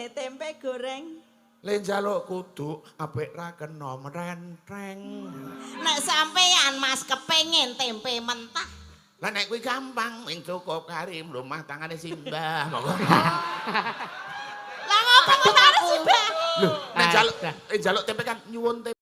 Tempe goreng. Le njaluk kudu apik ra kena mrentreng. Nek sampeyan Mas kepengin tempe mentah. Lah nek kuwi gampang, wing cukup kari rumah tangane Simbah. Monggo. Lah ngopo ngene sih, Mbak? Lho, nek njaluk tempe kan nyuwun tempe.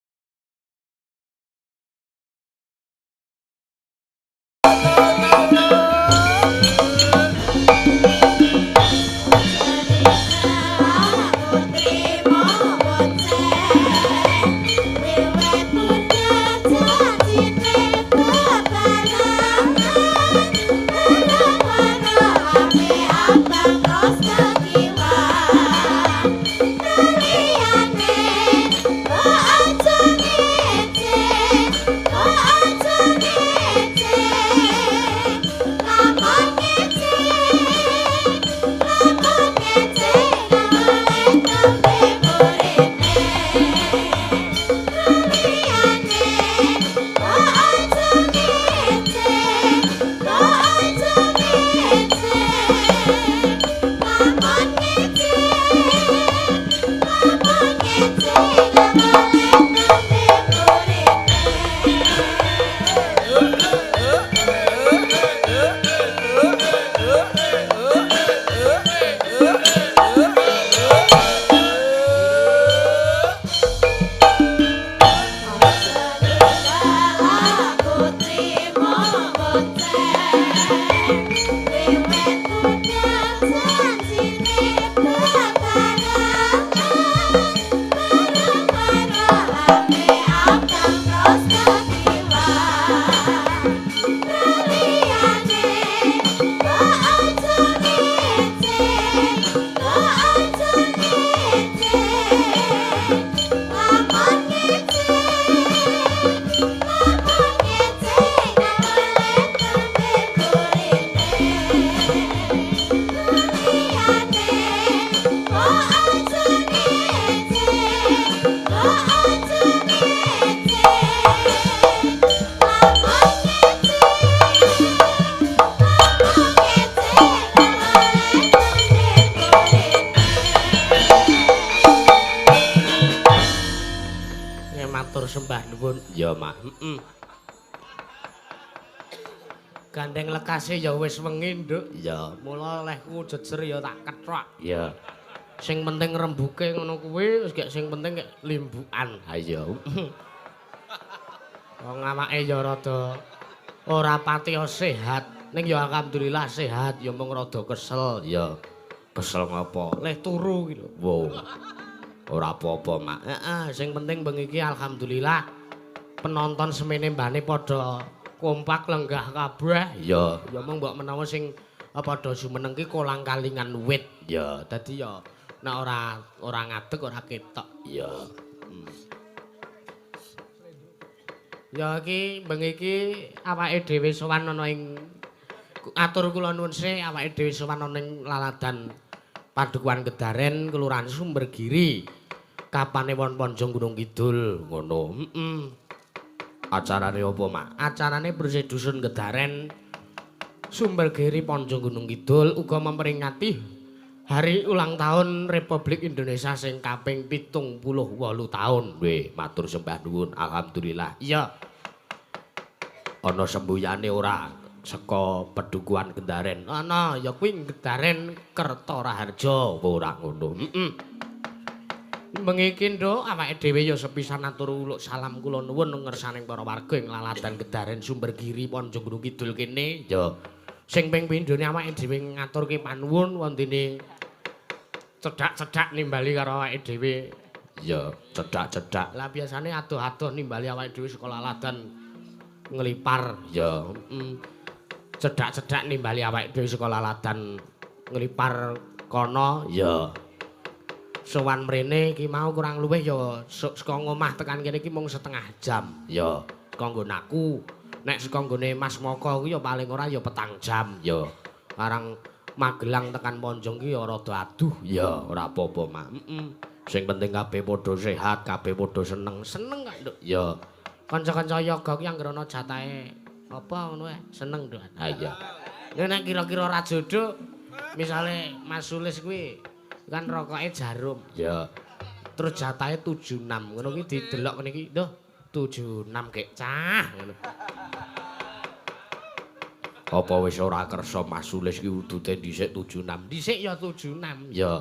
Sembah nuwun. Ya, Mak. Gandeng lekase ya wis wengi, Nduk. Ya. Mula lehku jejer ya tak kethok. Ya. Sing penting rembuke ngono kuwi, wis gek sing penting gek limbukan. Ha iya. Wong awake ya rada ora patiya sehat, ning ya alhamdulillah sehat, ya mung rada kesel. Ya. Kesel ngopo? Leh turu iki lho. Wow. Ora apa-apa, Mak. Heeh, sing penting bengi iki alhamdulillah penonton semene mbane padha kompak lenggah kabeh. Ya, ya mung mbok menawa sing padha jumeneng ki kolang-kalingan wit. Ya, dadi ya nek ora ngadeg ora ketok. Ya. Ya iki bengi iki awake dhewe sowan ana ing atur kula nuwun sih awake dhewe sowan ana ing laladan Padukuhan Gedaren Kelurahan Sumbergiri. Kapane won Ponjong Gunung Kidul ngono. Acarane apa, Mak? Acarane bersih dusun Gedaren Sumbergiri Ponjong Gunung Kidul uga memperingati hari ulang tahun Republik Indonesia sing kaping 78 tahun. Weh, matur sembah nuwun. Alhamdulillah. Iya. Ana sembuyane ora saka Padukuhan Gedaren. Ana ya kuwi Gedaren Kertaraharja ora ngono. Bengi iki Nduk awake dhewe ya sepisan atur uluk salam kula nuwun ngersaning para warga ing laladan Gedaren Sumbergiri Ponjong Gunung Kidul kene. Ya sing ping pindhone awake dhewe ngaturke panuwun wondene cedhak-cedhak nimbali karo awake dhewe. Ya cedhak-cedhak. Lah biasane adoh-adoh nimbali awake dhewe saka laladan nglipar. Ya cedhak-cedhak nimbali awake dhewe saka laladan nglipar kono. Ya sowan mrene iki mau kurang luwih ya saka ngomah tekan kene iki mung setengah jam. Ya, saka nggonku. Nek saka nggone Mas Moko kuwi ya paling ora ya petang jam. Ya. Karang Magelang tekan Ponjong ki ya rada aduh. Ya, ora apa-apa, Mak. Sing penting kabeh padha sehat, kabeh padha seneng. Seneng kok, Nduk. Ya. Kanca-kanca yoga ki anggere ana jatahe apa ngono wae, seneng, Nduk. Ha iya. Nek kira-kira ora jodoh, misale Mas Sulis kuwi kan rokoke jarum. Ya. Terus jatahe 76. Ngono ki didelok ngene iki. Duh, 76 gek cah ngono. Apa wis ora kersa Mas Sulis ki udute dhisik 76. Dhisik ya 76. Ya.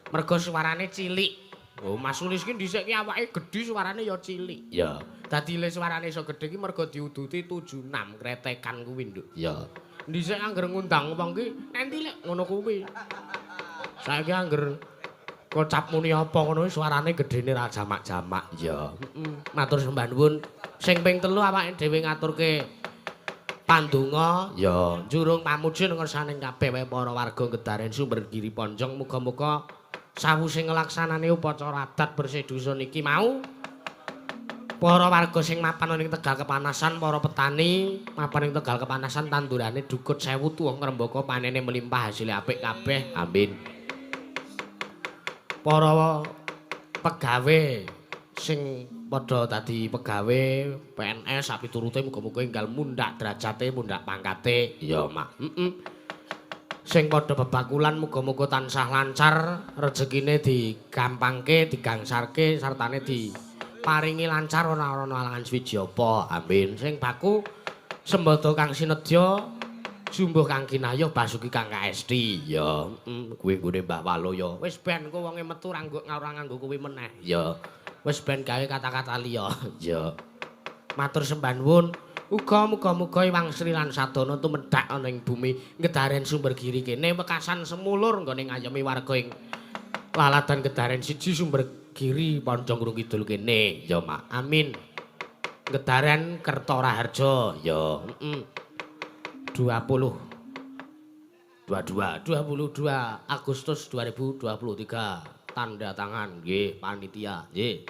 Mergo suarane cilik. Oh, Mas Sulis ki dhisik ki awake gedhi suarane ya cilik. Ya. Dadi le suarane iso gedhe ki mergo diuduti 76 kretekan kuwi, Nduk. Ya. Dhisik angger ngundang wong ki nanti lek ngono kuwi. Saiki angger kocap muni apa ngono suarane gedhene ra jamak-jamak. Ya. Matur sembah nuwun. Sing ping 3 awake dhewe ngaturke pandonga Ya. njurung pamuji ngersaning kabeh wae para warga Gedaren Sumber Giri Ponjong muga-muga sawise nglaksanane upacara adat bersih dusun iki mau para warga sing mapan ning Tegal Kepanasan, para petani mapan ning Tegal Kepanasan tandurane dukut 1000 tuwuh ngrembaka panene melimpah hasil apik kabeh. Amin. Para pegawe sing padha dadi pegawe PNS sapiturute muga-muga enggal mundhak derajate, mundhak pangkate. Ya, Mak. Sing padha bebakulan muga-muga tansah lancar, rezekine digampangke, digangsarke sartane diparingi lancar ora ana alangan swiji apa. Amin. Sing baku sembada Kang Sinedya, jumbuh Kang Kinayuh, basuki Kang Kaesti. Ya, kuwi nggone Mbah Waloya. Wis ben kowe wonge metu ora nganggo kuwi meneh. Ya. Wis ben gawe kata-kata liya. Ya. Matur sembah nuwun. Uga muga-muga Iwang Sri lan Sadana tumedhak ana ing bumi Gedaren Sumber Giri kene wekasan semulur nggone ngayomi warga ing Laladan Gedaren 1 Sumber Giri Ponjong Gunung Kidul kene. Ya, Mak. Amin. Gedaren Kertoraharja. Ya. 22 Agustus 2023. Tanda tangan nggih panitia nggih.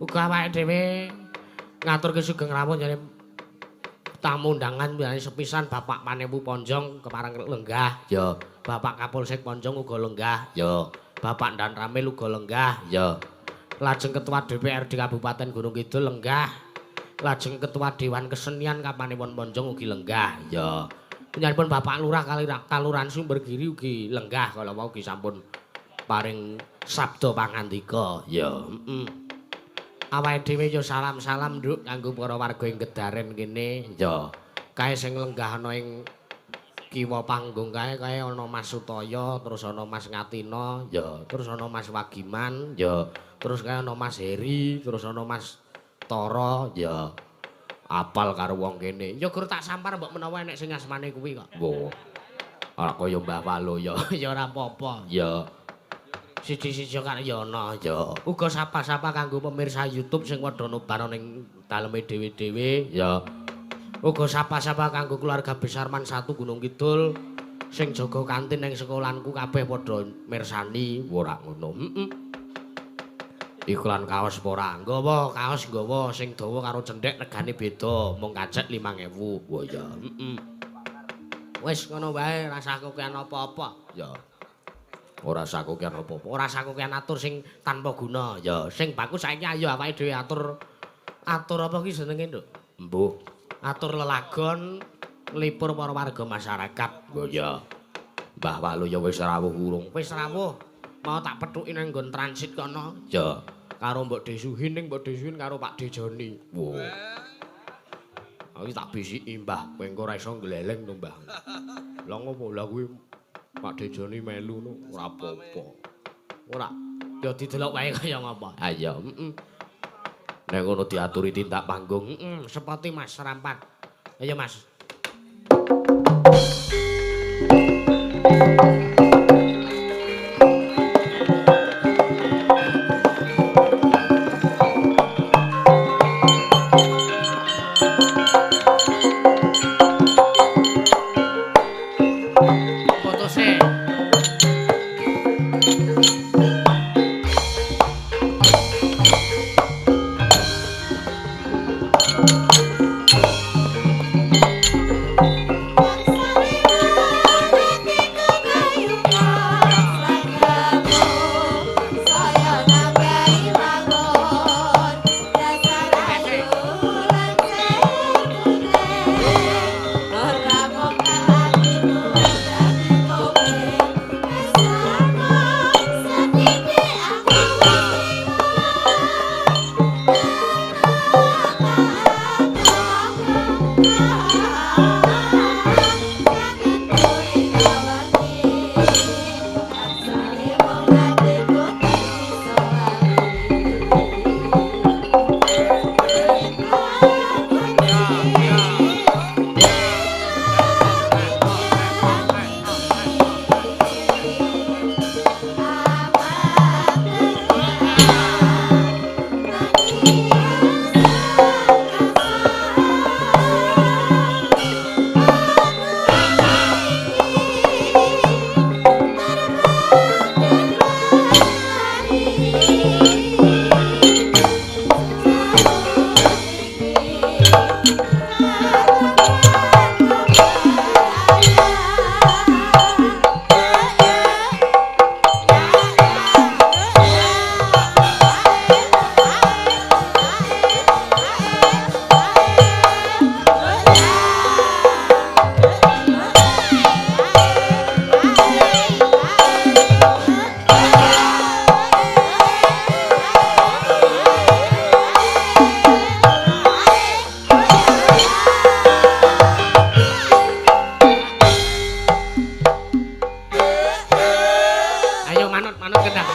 Uga awake dhewe ngaturke sugeng rawuh jane tamu undangan biasane sepisan Bapak Panewu Ponjong kepareng lenggah. Ya. Bapak Kapolsek Ponjong uga lenggah. Ya. Bapak Dan Ramil uga lenggah. Ya. Lajeng Ketua DPRD Kabupaten Gunung Kidul lenggah. Lajeng Ketua Dewan Kesenian Kapanewon Ponjong ugi lenggah. Ya. Panjenenganipun Bapak Lurah Kalurahan Sumber Giri ugi lenggah kala wau ugi sampun paring sabda pangandika. Ya. Awake dhewe yo salam-salam Nduk kanggo para warga ing Gedaren kene. Ya. Kae sing lenggah ana ing kiwa panggung kae ana Mas Sutaya, terus ana Mas Ngatina, Ya. terus ana Mas Wagiman, Ya. terus kae ana Mas Heri, terus ana Mas Tara. Ya. Apal karo wong kene. Ya gur tak sampar mbok menawa enek sing asmane kuwi kok. Wo. Ora kaya Mbah Waloya. Ya ora apa-apa. Ya. Siji-siji karo ya ana. Ya. Uga sapa-sapa kanggo pemirsa YouTube sing padha nobar ning daleme dhewe-dhewe. Ya. Uga sapa-sapa kanggo keluarga besar Man 1 Gunung Kidul sing jaga kantin ning sekolahanku kabeh padha mirsani. Ora ngono. Iklan kaos apa ora? Nggawa kaos nggawa sing dawa karo cendhek regane beda, mung kacek 5.000. Wah ya. Wis ngono wae, rasa kokean apa-apa. Ya. Ora sakokean apa-apa. Ora sakokean atur sing tanpa guna. Ya, sing bagus saiki ayo awake dhewe atur apa ki jenenge, Nduk? Mbuh. Atur lelagon nglipur para warga masyarakat. Oh ya. Mbah Waloya wis rawuh urung. Wis rawuh. Mau tak pethuki nang nggon transit kono. Ya. Karo Mbok Desuhin ning Mbok Desuhin karo Pak Dejoni. Wo. Aku tak bisiki, Mbah, kowe engko ora iso gleleng to, Mbah. Lah ngopo? Lah kuwi Pak Dejoni melu no, ora apa-apa. Ora. Ya didelok wae kaya ngapa. Ayo. Nek ngono diaturi tindak panggung. Sepati Mas Rampat. Ayo Mas. Kayu gendang.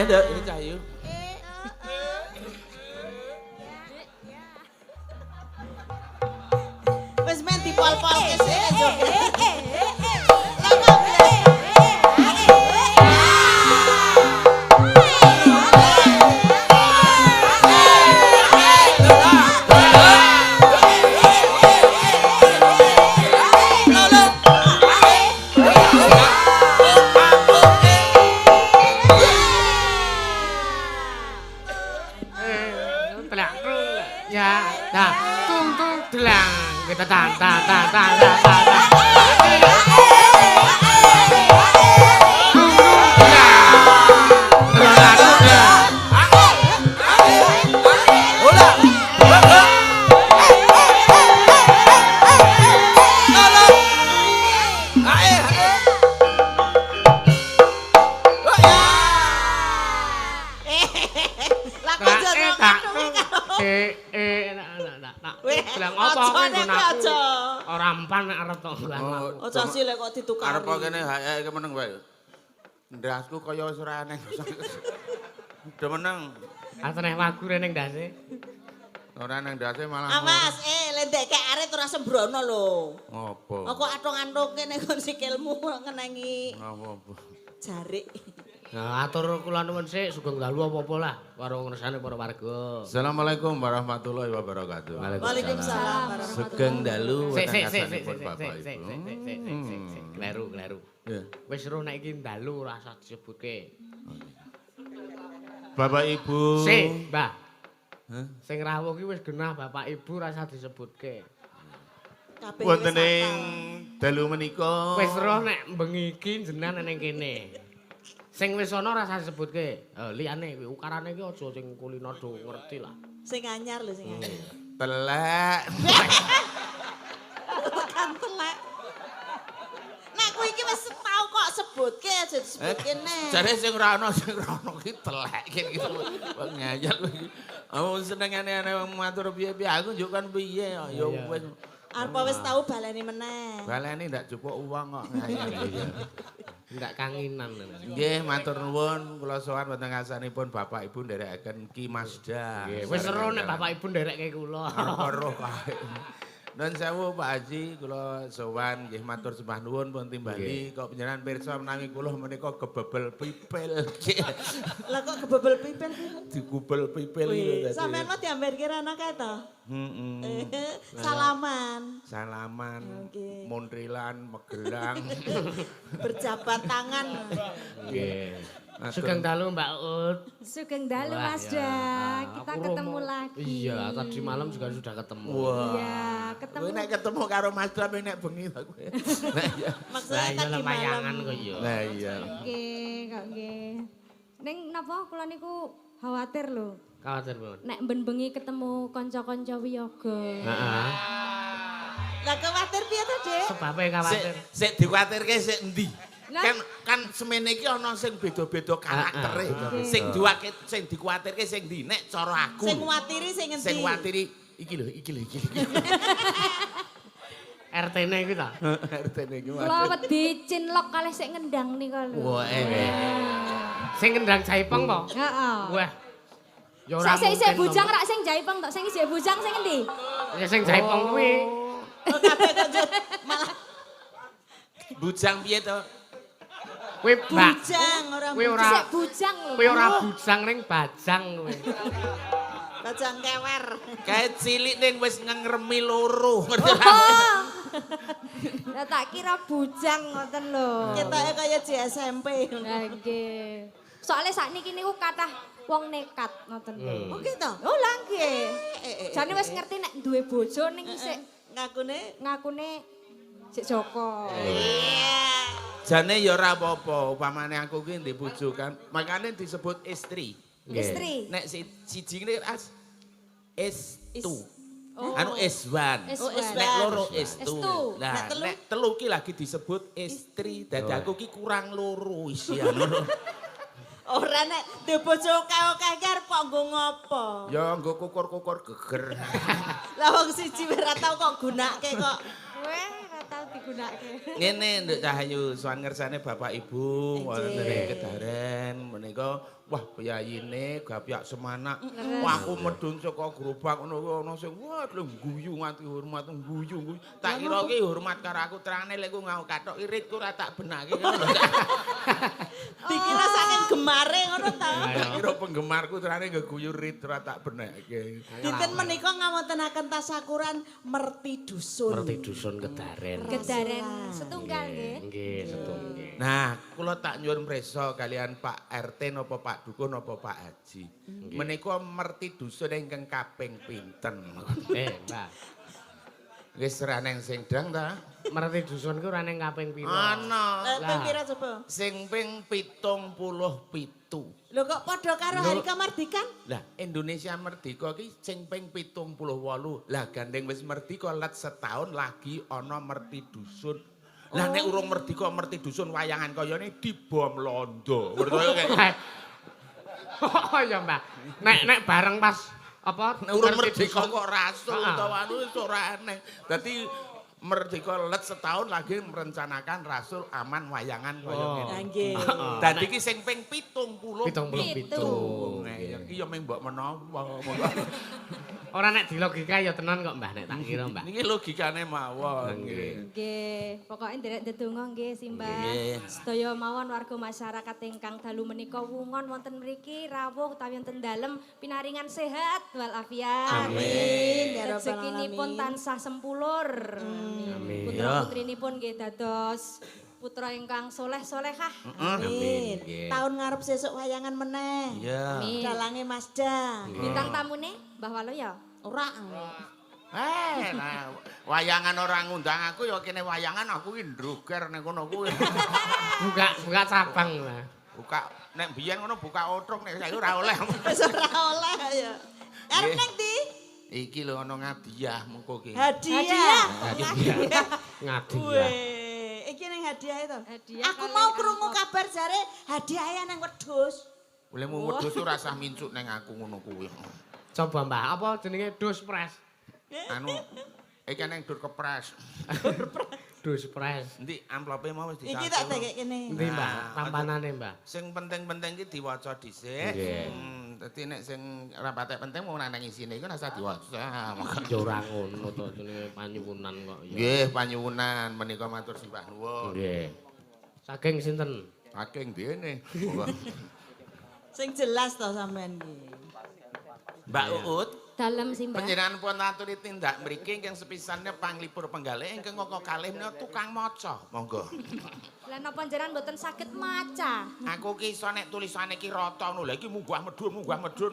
Dek, ini kayu. Wis men dipol-pol ke sik joget. Ya, dah, tung delang, kita ta. Bilang apa kowe ngono aku. Ora empan nek arep tok bilang. Aja sih lek kok ditukari. Arep kene hae meneng wae. Ndasku kaya wis ora eneng. Udah meneng. Ateneh wagu rene ndase. Ora nang ndase malah. Awas, lendekke arit ora sembrono lho. Apa? Kok atung-antung kene kon sikilmu ngenengi Apa? jarik. Nah, atur kula nuwun sik sugeng dalu apa-apa lah karo ngersane para warga. Assalamualaikum warahmatullahi wabarakatuh. Waalaikumsalam. Sugeng dalu Sik. Bapak Ibu. Kleru. Wis ro nek iki dalu ora usah disebutke. Bapak Ibu. Sik, Mbah. Sing rawuh iki wis genah Bapak Ibu ora usah disebutke. Wonten ing dalu menika. Wis ro nek bengi iki jenengan ning kene. Sing wis ana ora usah disebutke. Liyane kuwi ukarane iki aja sing kulino do ngerti lah. Sing anyar lho sing anyar. Telek. Tekan telek. Nek kuwi iki wis tau kok sebutke aja disebutke nek. Jare sing ora ana ki telek gitu. Wong ngayal kuwi. Oh senengane wong matur piye-piye aku njuk kan piye ya wis. Arep wis tau baleni meneh. Baleni ndak cukup uang kok ngayal. Ndak kanginan. Nggih, matur nuwun kula sowan wonten ngasanipun Bapak Ibu nderekaken Ki Masda. Nggih, wis ero nek Bapak Ibu nderekke kula. Roh kae. Nun sewu Pak Haji kula sowan nggih matur sembah nuwun pun timbali kok panjenengan pirsa menawi kula menika kebebel pipil. Lah kok kebebel pipil? Digubel pipil iki lho dadi. Sampeyan mah diambil kira anak kae to? Salaman. Okay. Montrilan, Magelang. Berjabat tangan. Nggih. Sugeng dalu Mbak Ut. Sugeng dalu Mas Da. Kita ketemu lagi. Iya, tadi malam juga sudah ketemu. Wah. Iya, ketemu. Kowe nek ketemu karo Mas Dam nek bengi ta kowe. Nah iya. Maksudnya iya tadi mayangan malam. kok iya. Nah iya. Nggih, kok nggih. Ning napa kula niku khawatir lho. Khawatir banget. Nek ben bengi ketemu kanca-kanca wiyaga. Heeh. Lah kuwatir piye to, Dik? Sebabe khawatir. Sik dikuwatirke sik endi? Lah. Kan semene iki ana sing beda-beda karaktere. Sing dikuwatirke sing ndi? Nek cara aku. Sing kuwatiri sing endi? Sing kuwatiri iki lho. RT-ne iki ta? RT-ne iki. Kula wedi cinlok kalih sik ngendang nika lho. Wah, Sing kendang jaipeng to? Heeh. Wah. Ya ora Sik isih mungkin, bujang Tom. rak sing jaipeng tok, sing isih bujang sing endi? Ya sing jaipeng kuwi. Oh, kabeh kok malah Bujang piye to? Kowe Bujang ora Kowe ora Sik bujang lho. kowe ora bujang ning bajang kowe. bajang kewer. Kae cilik ning wis ngengremi loro. Ngerti ra? Oh. Lah tak kira bujang ngoten lho. Ketoke kaya di SMP. Lah nggih. Soale sakniki niku kathah wong nekat ngoten lho. Oh gitu. Oh lah nggih. Jane wis ngerti nek duwe bojo ning sik ngakune sik Joko. Jane ya ora apa-apa, upamane aku ki ndek bojo kan, makane disebut istri. Istri. Nek siji ngene S2. Oh. Anu S1. Oh, S1. Nek loro S2. S2. Nah, nek telu ki lagi disebut istri. Dadi aku ki kurang loro isian ngono. Ora nek duwe bojo akeh-akeh ki arep kok nggo ngopo? Ya nggo kukur-kukur geger. Lah wong siji ora tau kok gunake kok. Kowe ora tau digunakake. Ngene Nduk Cahayu, sowan ngersane Bapak Ibu wonten Nggih. ing Kedaren menika wah piyayine gapyak semanak. Wah aku medun saka gerobak ngono kuwi ana sing wah lho guyu nganti hormat guyu. Tak kira ki hormat karo aku terane lek ku ngau kathok irit ku ora tak benake ngono. Dikira saking gemare ngono ta. Tak kira penggemarku terane geguyu rit ora tak benake. Dinten menika ngawontenaken tasakuran merti dusun. Ngerti dusun Kedaren. Gedaren setunggal nggih. Nggih, setunggal. Nah, kula tak nyuwun prisa kalian Pak RT napa Pak Dukun napa Pak Haji. Menika merti dusun ingkang kaping pinten. Mbak. Wis raneng sing dang ta? Merti dusun ku ora ning kaping pira? Ana. Ping pira coba? Sing ping 77. Lho kok padha karo hari kemerdekaan? Lah Indonesia merdeka ki sing ping 78. Lah gandeng wis merdeka let setahun lagi ana merti dusun. Lah nek urung merdeka merti dusun wayangan kaya ini dibom londo. Percaya kayak Oh ya Mbak. Nek bareng pas apa nek urung ngerti merdeka dusun. kok rasul Ah. utawa anu wis ora aneh. Dadi merdeka let setahun lagi merencanakan rasul aman wayangan kaya Oh. ngene. Lah nggih. Dadi ki sing ping 70. 77. Iki ya mung mbok menawa. Ora nek dilogika ya tenan kok Mbah nek tak kira Mbah. Niki logikane mawon. Nggih. Nggih, pokoke nderek ndedonga nggih Simbah. Nggih. Sedaya mawon warga masyarakat ingkang dalu menika wungon wonten mriki rawuh utawi wonten dalem pinaringan sehat walafiat. Amin, ya rabbal Rezekinipun alamin. tansah sempulur. Amin. Putra putrinipun nggih dados putra ingkang soleh-solehah. Amin. Nggih. Tahun ngarep sesuk wayangan meneh. Iya. Amin. Dalange Mazda. Bintang tamune Mbah Walo ya. Ora. Nah, wayangan orang ngundang aku ya kene wayangan aku ki ndroger nek kono kuwi. Buka cabang lah. Buka nek biyen ngono buka otrok nek saiki ora oleh. Wis ora oleh ya. Arep Nggih. nang ndi? Iki lho ana ngadiah mengko ki. Hadiah. Ngadi ya. Weh, iki ning hadiah itu. Hadiah Aku kali mau krungu angkot. kabar jare hadiahnya nang wedhus. Boleh mu wedhus ora usah mincuk ning aku ngono kuwi. Coba Mbah, apa jenenge dus pres? Anu iki ning dur kepres. Dus pres. Endi amplope mau wis Iki dicacul. tak tekek kene. Endi Mbah, tampanane Mbah? Sing penting-penting ki diwaca dhisik. Nggih. Dadi nek sing ora patek penting mau nang isine iku ora usah diwaca. Ya ora ngono to jenenge panyuwunan kok ya. Nggih, panyuwunan menika matur sembah nuwun. Nggih. Saking sinten? Saking dene. Sing jelas to sampean iki. Mbak Uut, Dalem Simbah. panjenengan pun aturi tindak mriki ingkang sepisannya panglipur penggalih ingkang kok kalih menika tukang maca. Monggo. Lah napa jenengan mboten saged maca? Aku ki iso nek tulisane ki rata ngono. Lah iki munggah medhun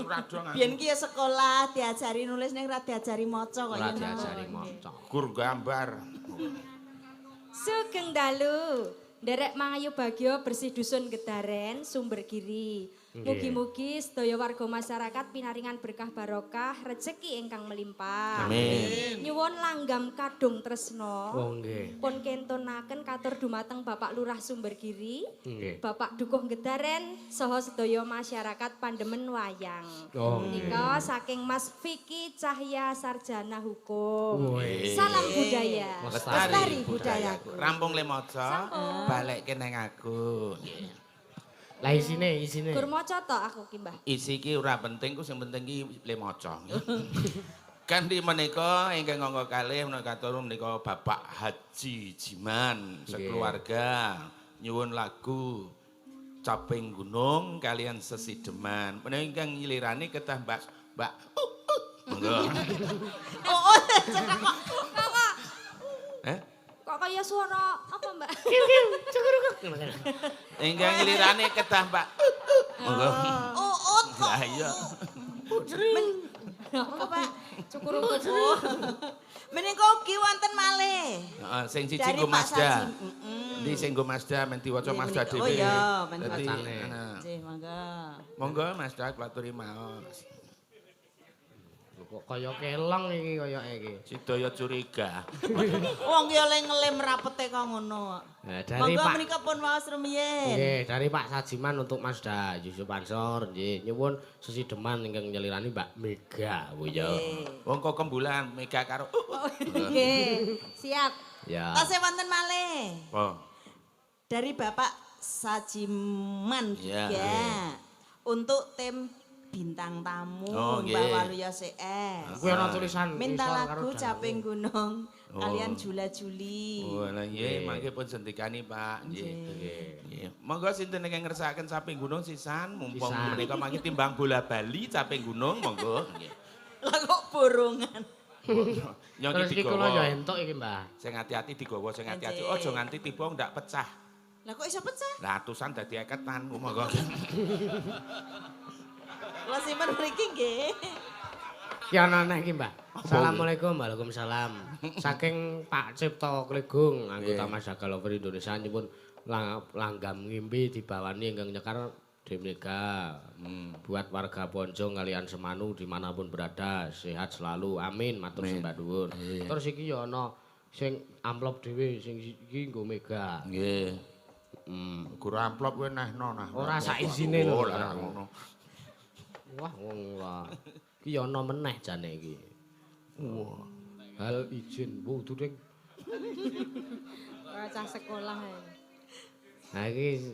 rada. Biyen ki ya sekolah diajari nulis ning ora diajari maca kok Ora ya. diajari maca. Gur gambar. Sugeng dalu. Nderek mangayu bagya bersih dusun Gedaren, Sumber Giri. Mugi-mugi sedaya warga masyarakat pinaringan berkah barokah, rejeki ingkang melimpah. Amin. Nyuwun langgam kadung tresno. Oh nggih. Pun kentunaken katur dumateng Bapak Lurah Sumber Giri, Nggih. Bapak Dukuh Gedaren, saha sedaya masyarakat Pandemen Wayang. Oh, Menika saking Mas Vicky Cahya Sarjana Hukum. Wih. Salam budaya. Lestari budayaku. Rampung le maca, balekke ning aku. Lah isine. Gur maca to aku ki, Mbah. Isi ki ora penting, ku sing penting ki le maca. Kanthi menika ingkang angka kalih menika katur menika Bapak Haji Jiman sekeluarga nyuwun lagu Caping Gunung kalian Sesideman. Menawi ingkang nyilirani kedah Mbak monggo. Oh, cedek kok. Kok kaya suara apa, Mbak? Ingkang nyilirani kedah Mbak. Monggo. Uut kok. Lah iya. Apa, Pak? Cukur-cukur. Menika ugi wonten malih. Heeh, sing siji Dari nggo Pak Mazda. Sajim. Ndi sing nggo Mazda men diwaca Nggih, Mazda menika. dhewe. Oh iya, men Dadi, bacane. Nggih, monggo. Monggo Mazda kula aturi maos. Kok kaya kelong iki koyoke iki. Sidaya curiga. Wong ki oleh ngelem rapete kok ngono. Nah, dari Monggo Pak menika pun waos rumiyin. Nggih, dari Pak Sajiman untuk Mazda Yusuf Ansor nggih nyuwun Sesideman ingkang nyelirani Mbak Mega Bu ya. Wong kok kembulan Mega karo Nggih, siap. Ya. Tasih wonten malih. apa? Dari Bapak Sajiman Ya. ya. Untuk tim bintang tamu Oh, Mbak nggih. Waluya CS. Kuwi ana tulisan Minta isor karo lagu dalu. Caping Gunung Oh. kalian Jula Juli. Oh, lah nggih, Nggih. mangke pun sendikani Pak. Nggih. Nggih. Nggih. Monggo sinten ingkang ngersakaken Caping Gunung sisan mumpung Sisan. menika mangke timbang bola bali Caping Gunung monggo. Nggih. Lah kok borongan. Nyong Terus iki iki kula ya digawa. entuk iki, Mbah. Sing ati-ati digawa, sing ati-ati. Nggih. Aja nganti tiba ndak pecah. Lah kok iso pecah? Lah atusan dadi eketan monggo. Lah simpen mriki nggih. Ki ana neh iki, Mbah. Assalamualaikum, Waalaikumsalam. Saking Pak Cipto Klegung, anggota Nggih. Masyarakat Lover Indonesia nyuwun langgam ngimpi dibawani ingkang nyekar Demega. Buat warga Ponjong kalian Semanu dimanapun berada sehat selalu. Amin. Matur Amin. sembah dhuwur. Nggih. Terus iki ya ana sing amplop dhewe sing iki nggo Mega. Nggih. Guru amplop kowe nehno nah. Ora sak izine lho. Oh, lah ngono. Wah, wong lah. Ki ya ana meneh jane iki. Wah. Hal izin wudu ning. Ora cah sekolah ae. Nah iki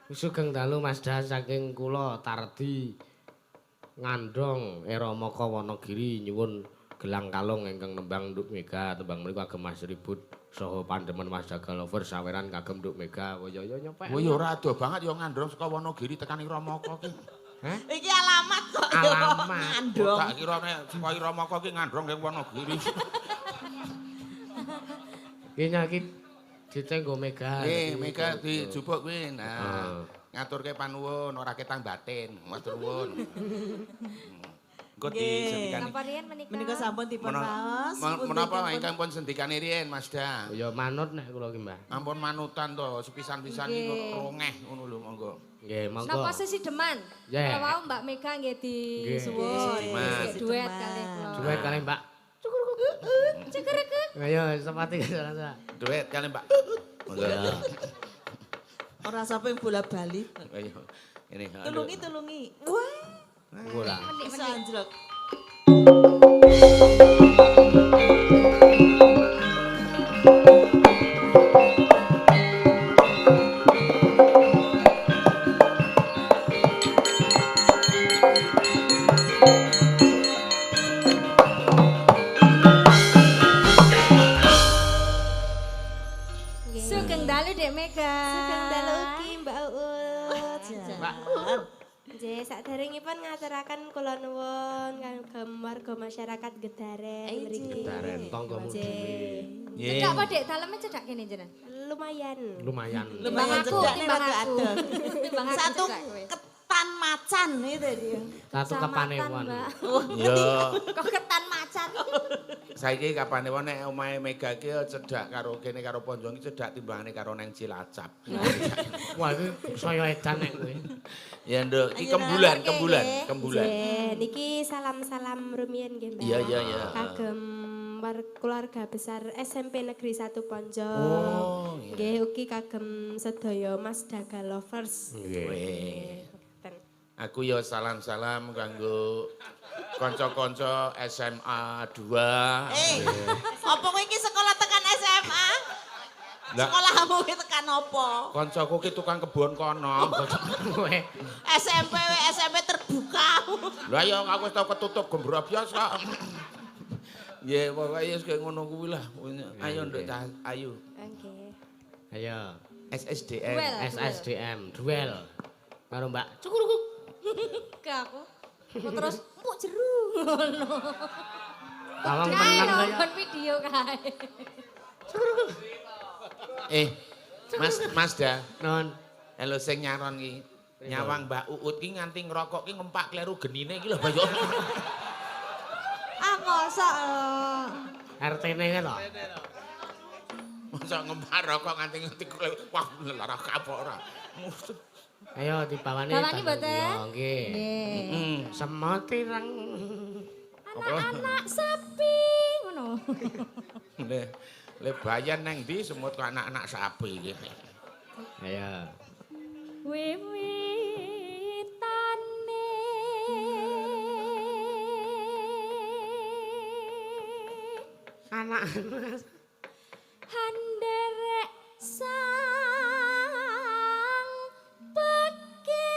sugeng dalu Mazda saking kula Tardi Ngandong Eramaka Wonogiri nyuwun gelang kalung ingkang nembang Nduk Mega tembang menika agem Mas Ribut saha pandemen Mazda Lover saweran kagem Nduk Mega kaya ya nyopek. Kowe ya ora ado banget ya ngandrong saka Wonogiri tekan Iramaka ki. Hah? Iki alamat kok. Alamat. Ngandong. Tak kira nek saka Iramaka ki ngandrong ning Wonogiri. Ki nyaki ditenggo Mega. Nggih, Mega dijupuk kuwi. Nah, Heeh. ngaturke panuwun ora ketang batin. Matur nuwun. Engko Nggih. disendikani. Napa riyen menika? Menika sampun dipun waos. Menapa ingkang pun sendikane riyen Mazda? Ya manut nek kula ki, Mbah. Ampun manutan to, sepisan-pisan iki Nggih. rongeh ngono lho monggo. Nggih, monggo. Napa Sesideman? Ya. Kalau mau Mbak Mega nggih Nggih. disuwun. Sesideman. Nggih, duet kali kula. Duet kali Mbak. Cekereke. Ayo sepati salah. Duet kali Mbak. Monggo. Ora sampe bola bali. Ayo. Ini. Tulungi. Wah, Ora. bisa anjlok. Sugeng dalu Dek Mega. Sugeng dalu ugi Mbak Uut. Mbak. Nggih, saderengipun ngaturaken kula nuwun kagem warga masyarakat Gedaren mriki. Gedaren tanggamu Nggih. dhewe. Nggih. Cedak apa Dek? Daleme cedak kene jenengan. Lumayan. Lumayan. Lumayan aku, cedak nih timbang rada aku. adoh. Timbang aku Satu cedak kowe. ketan macan itu dia. Satu Kecamatan, kepanewan. Mbak. Yo, Kok ketan macan. saiki kapane wae nek omahe Mega ki cedhak karo kene karo Ponjong ki cedhak timbangane karo neng Cilacap. Wah, iki saya edan nek kowe. Ya nduk, iki Ayo, kembulan. Nggih, niki salam-salam rumiyin nggih Mbak. Iya, iya, iya. Kagem keluarga besar SMP Negeri 1 Ponjong. Oh, iya. Nggih, ugi kagem sedaya Mazda Lovers. Nggih. Weh. Ten. Aku yo salam-salam kanggo kanca-kanca SMA 2. Apa kowe iki sekolah tekan SMA? Lah. Sekolahmu iki tekan apa? Kancaku ki tukang kebon kono. Kowe SMP terbuka. Lah ya aku wis tau ketutup gembro biasa kok. Nggih, pokoke wis kaya ngono kuwi lah. Ayo nduk cah ayu. Nggih. ayo SSDM. Duel. SSDM duel. Karo Mbak Cukurukuk. Ke aku. Terus empuk jeru ngono. Tawang Kae menang kaya. nonton video kae. Mas Da. Non. Halo sing nyaron ki. Nyawang Mbak Uut ki nganti ngerokok ki ngempak kleru genine iki lho Bayu. Ah mosok lho. RT-ne kan lho. Masa ngempak rokok nganti kleru. Wah, lara kapok ora. Ayo dibawani. Bawani mboten? Yo nggih. Heeh. Semut ireng. Anak sapi ngono. Le bayan nang ndi semut kok anak-anak sapi iki. Ayo. Wiwitane Anak handerek sang peke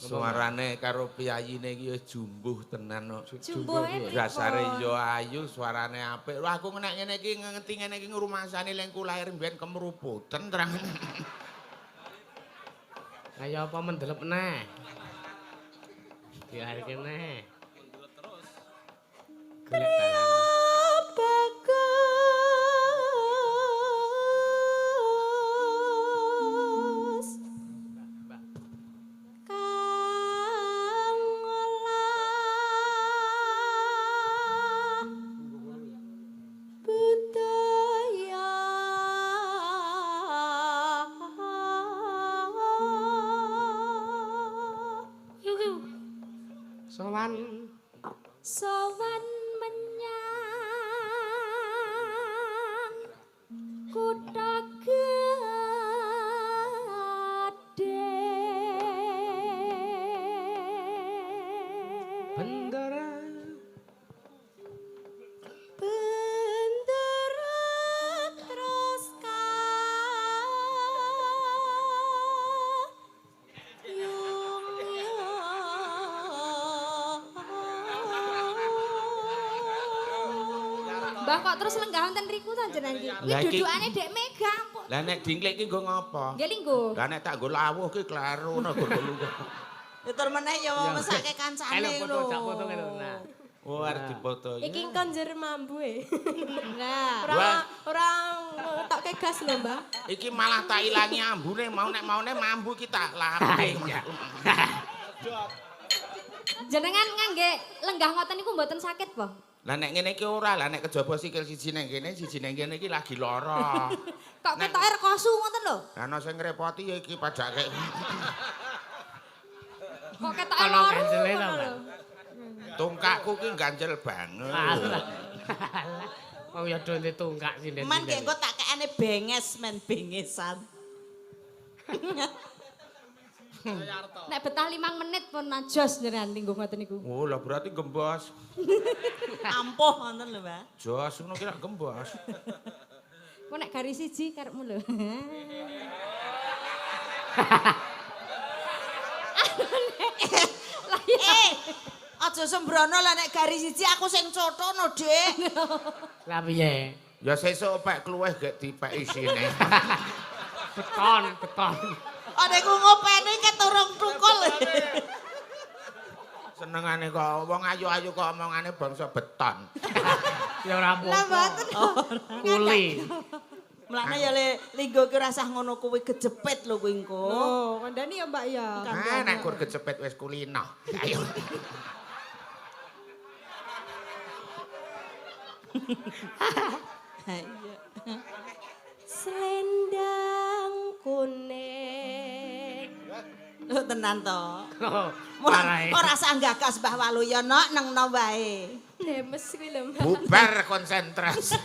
Suarane karo piyayine iki wis jumbuh tenan kok. jumbuhe Dasare yo ayu, suarane apik. Wah aku nek ngene iki ngerti ngene iki ngrumasani lengku lahir mbiyen kemruputen terang. Ayo apa mendelep neh. Diareke neh. Golek dalan. Bagus kang ngolah budaya Sowan sowan menyang kutha gedhe bendera bendera terus Mbah kok terus lenggah wonten riku ta jenengan iki? Lah Iki iki- dudukane Dek Mega ampun. Lah nek dingklik ki nggo ngopo? Nggih linggo. Lah nek tak nggo lawuh ki kleru nek nggo lungguh. Ya tur meneh ya wong mesake kancane lho. foto ngene nah. Oh arep dipoto. iki konjer mambu e. Nah, Wah. Orang tokke gas lho, Mbah. Iki malah tak ilangi ambune mau nek maune mambu ki tak lapke. Jenengan ngangge lenggah ngoten niku mboten sakit po? Lah nek ngene iki ora, lah nek kejaba sikil siji nang kene, siji nang kene iki lagi lara. Kok ketoke rekosu ngoten lho? Lah ana sing ngrepoti ya iki pajake. Kok ketoke Ana loro ganjele ta, ngono Mbak? lho. Tungkakku ki ganjel banget. Alah. Wong ya do tungkak sinden. man ki engko tak kekane benges men bengesan. Nek betah 5 menit pun najos jenengan linggo ngoten niku. Oh, lah berarti gembos. Ampuh ngoten lho, Mbak. Jos ngono ki lak gembos. Kok nek garis siji karepmu lho. Aja sembrono lah nek garis siji aku sing cotono, Dik. Lah piye? Ya sesuk pek kluweh gek dipek isine. Beton, beton. Nek ku ngopeni keturung tukul. Senengane kok wong ayu-ayu kok omongane bangsa beton. Ya ora Lah apa-apa. mboten. Kuli. Mulane ya le linggo ki rasah ngono kuwi kejepit lho kuwi engko. Oh, kandhani ya, Mbak ya. Ah, nek kur kecepet wis kulino. Ayo. Ha iya. Selendang kuning. Lho tenan to. Parahe. Ora usah gagas Mbah Waluya nok nengno wae. Demes kuwi lho, Mbak. Bubar konsentrasi.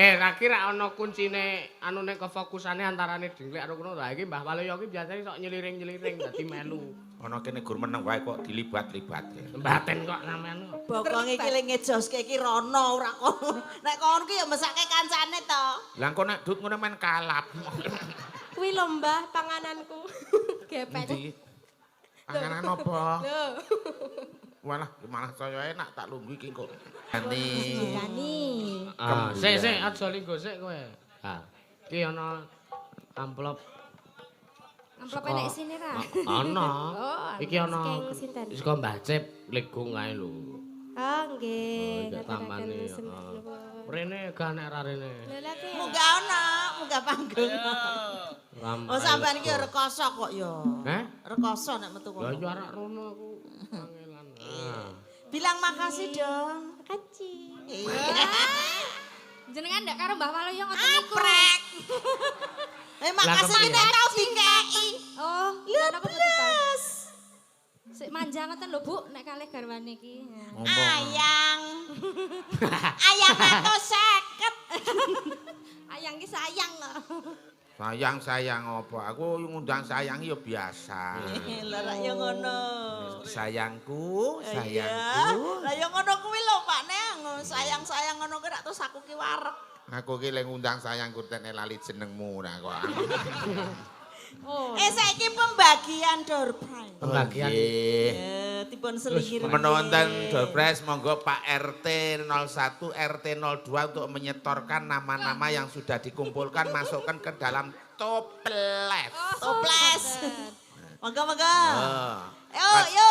Ra kira ana kuncine anune kefokusane antarane dingklek karo ngono. Lah iki Mbah Waluya iki biasane sok nyeliring-nyeliring dadi melu. Ana kene gur meneng wae kok dilibat-libatke. Mbaten kok sampean. Bokong iki le ngejoske iki rono ora kono. Nek kono ki ya mesake kancane to. Lah engko nek dut ngono men kalap. Kuwi lho, Mbah, pangananku. Gepet. Endi? Panganan apa? Lho. Walah, malah saya enak tak lungguh iki kok. Ani. Kani. Ah, sik aja linggo sik kowe. Ah. Iki ana amplop. Amplop enek isine ra? Ana. Oh, Iki ana Saking sinten? saka Mbah Cep legung kae lho. Oh, nggih. Iki tamane. Rene gak nek ra rene. Lha ki. Munggah ana, munggah panggung. Oh sampean iki rekoso kok ya. Heh? Rekoso nek metu Lah kono. yo arek rono aku. Kangelan. Ah. Bilang makasih dong. Kaci. Jenengan ndak karo Mbah Waloyo ngoten niku. Aprek. Makasih kepiye? nek tau dikeki. Oh, lha napa betul? Sik manja ngoten lho Bu, nek kalih garwane iki. Ayang. Ayang 150. Ayang ki sayang kok. Sayang apa? Aku ngundang sayang ya biasa. Lah rak yo ngono. Sayangku, Iya. sayangku. Lah yo ngono kuwi lho Pak Neng. Sayang-sayang ngono kuwi rak terus aku ki wareg. Aku ki lek ngundang sayangku tenek lali jenengmu nah kok. Oh. Saiki pembagian door prize. Pembagian. Dipun selingir. Menonton door prize monggo Pak RT 01, RT 02 untuk menyetorkan nama-nama yang sudah dikumpulkan masukkan ke dalam toples. Toples. Monggo. Oh. Yo.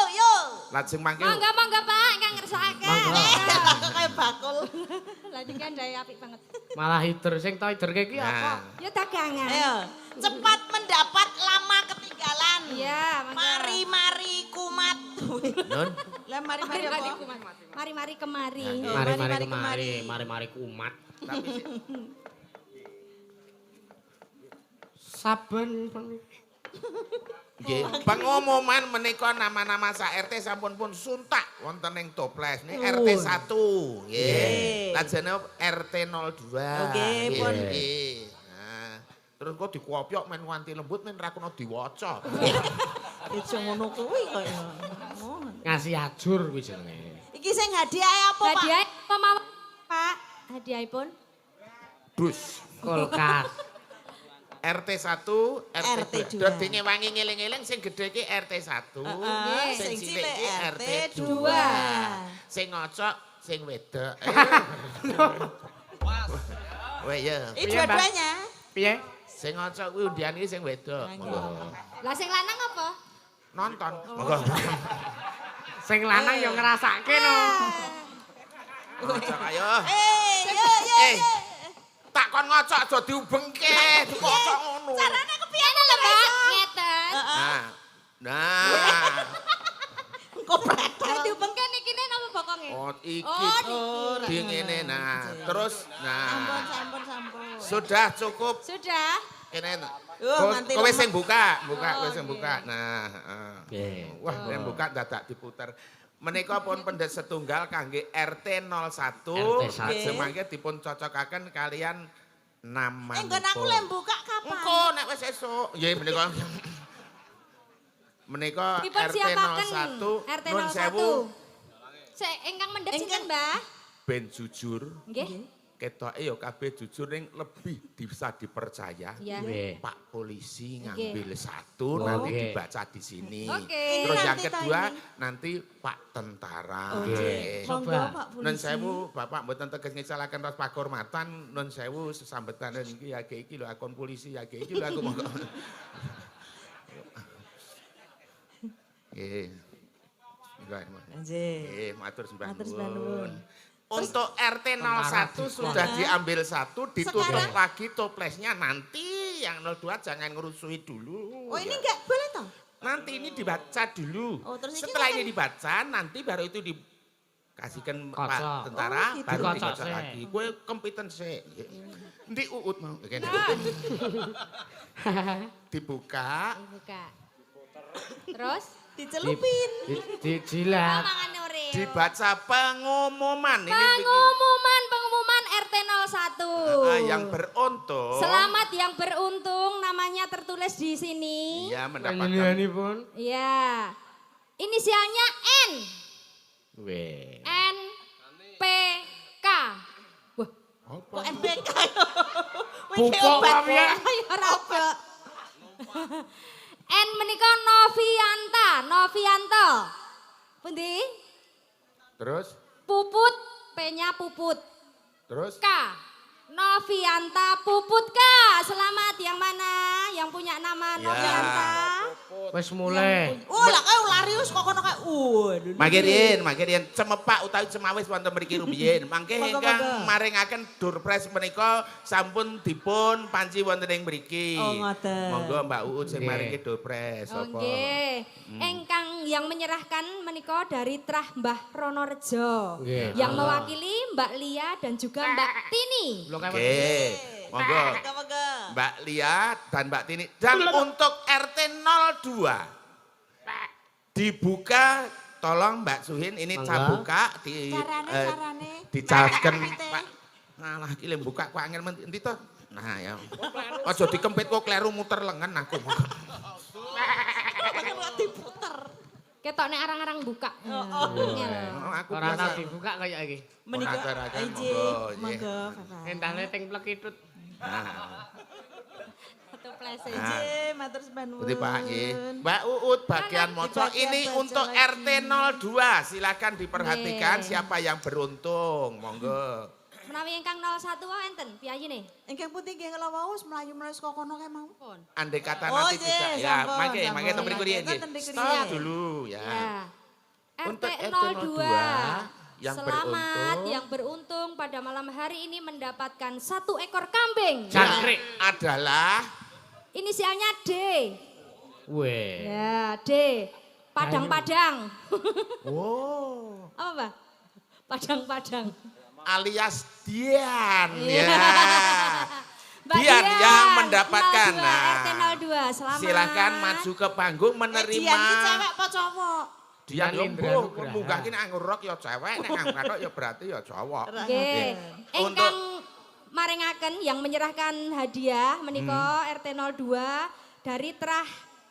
Lajeng mangke. Mangga Pak, ingkang ngersakake. Kayak bakul. Lah iki andhae apik banget. Malah hider sing tau hiderke ki apa? Nah, Ya dagangan. Ayo, cepat mendapat lama ketinggalan. Iya, mangga. Mari kumat. Nun. Lah mari apa? Mari-mari kemari. Mari-mari kemari. kemari, mari-mari kumat. Tapi sih, Saben nggih, pengumuman menika nama-nama sak RT sampun pun suntak wonten ing toples ning RT 1 nggih. Lajene RT 02. Nggih, pun. Nggih. Nah, terus kok dikopyok men nganti lembut men ra kono diwaca. Aja ngono kuwi kaya. ngasih ajur kuwi jenenge. Iki sing hadiah apa, Pak? Hadiah apa mawon, Pak? Hadiahipun? Dus. Kulkas. RT 1, RT 2. RT2. Dadi ngewangi ngeling-eling sing gedhe ki RT 1. Sing cilik RT 2. Sing ngocok sing wedok. Weh ya. Ini dua-duanya. Piye? Sing ngocok kuwi undian iki sing wedok. Monggo. Lah sing lanang apa? Nonton. Monggo. Sing lanang yo ngrasake no. Ngocok ayo. Yo. Tak kon ngocok aja diubengke, dikocok ngono. Carane kepiye Lho, Mbak? Ngeten. Nah. Kok bredel. Nek diubengke niki napa bokonge? Oh, iki Oh, di ngene nah. Terus nah. Sampun. Sudah cukup. Sudah. Kene. Oh, nganti Kowe lemes. sing buka, kowe sing buka. Nah, Nggih. wah, yang buka dadak diputer. Menika pun pendet setunggal kangge RT 01. RT 1. Semangke dipun cocokaken kalian nama. Enggon aku lek buka kapan? Engko nek wis esuk. Nggih menika. Menika Dipun RT siapaken 01 RT Nun 01. sewu Sik ingkang mendhet sinten, Mbah? ben jujur. Nggih. Ketoke ya kabeh jujur ning lebih bisa dipercaya. Iya. Nggih. Pak polisi Oke. ngambil satu nanti Oke. dibaca di sini. Oke. Terus Ini yang nanti kedua tanya. nanti Pak tentara. Oke. Monggo Coba. Pak Nun Polisi. sewu Bapak mboten teges ngecalaken ros pakurmatan nun sewu sesambetan iki ya iki lho akun polisi ya iki lho aku monggo. Nggih. Nggih. Matur sembah Matur sembah nuwun. nuwun. Untuk RT 01 sudah diambil satu, ditutup Sekarang? lagi toplesnya. Nanti yang 02 jangan ngerusui dulu. Oh ini Ya. enggak boleh toh? Nanti ini dibaca dulu. Oh, terus ini Setelah kan- ini dibaca, nanti baru itu dikasihkan Kocok. Pak tentara, Oh, gitu. baru Dikocok dikocok sih. lagi. Gue kompeten sih. Di uut mau. Kene. Dibuka. Buka. Terus? Dicelupin. Dijilat. Mangan Oreo. Dibaca pengumuman. Pengumuman RT 01. Yang beruntung. Selamat yang beruntung, namanya tertulis di sini. Ya mendapatkan. Panjenenganipun. Iya. Inisialnya N. Weh. N P K. Wah, Kok NPK? Pupuk apa ya? ayo raba. N menika Novianto. Pundi? Terus? Puput, P-nya Puput. Terus? K. Novianta Puput K. Selamat yang mana? Yang punya nama Ya. Novianta. Wis mulai. Oh, lah kae larius kok kono kae. Waduh. Mangke cemepak utawi cemawis wonten mriki rumiyin. Mangke Monggo, ingkang monggo. maringaken durpres menika sampun dipun panci wonten ing mriki. Oh, ngoten. Monggo Mbak Uut sing Nggih. maringi durpres Oh, apa? nggih. Engkang yang menyerahkan menika dari Trah Mbah Ronorejo. Nggih. Yang mewakili Mbak Lia dan juga Mbak Tini. Oke. Monggo. Moga-moga. Mbak Lia dan Mbak Tini. Dan untuk RT 02 dibuka, tolong Mbak Suhin ini Monggo. saya buka di Carane. dicasken Pak. Ngalah iki lem buka kok angel endi to? Nah ya. Aja dikempit kok kleru muter lengan aku. Kok diputer. Ketok nek arang-arang buka. Ngel. Oh, aku Ora biasa. tau dibuka kaya iki. Menika Atur-atur, iji. monggo, nggih. Monggo, Bapak. Entahne ting plekitut. Nah, Satu plese. Nah. Iji, matur sembah nuwun. Putih Pak nggih. Mbak Uut bagian moco bagian ini baca untuk lagi. RT 02. Silakan diperhatikan Nggih. siapa yang beruntung. Monggo. Menawi ingkang 01 wae enten piyayine. Ingkang putih nggih ngelawau melayu-melayu saka kono kae mau. Pun. Andai kata Oh, nanti nggih, tidak. Ya, sampun, mangke sampun. temen kurian Nonton nggih. temen Stop kurian. dulu ya. Ya. Untuk RT RT 02 yang selamat beruntung. yang beruntung pada malam hari ini mendapatkan 1 ekor kambing. Jangkrik. Adalah Inisialnya D. Weh. Ya, D. Padang-padang. oh, Apa, Mbak? Padang-padang. alias Dian Iya. ya. Mbak Dian yang mendapatkan. 02, Nah, RT 02, selamat. silakan maju ke panggung Dian menerima. ki cewek apa cowok? Dian yo Indra mbuh, Nugraha. munggah ki nek anggur rok ya cewek, nek anggur kathok ya berarti ya cowok. Nggih. Untuk- Ingkang maringaken yang menyerahkan hadiah menika Hmm. RT 02 dari Trah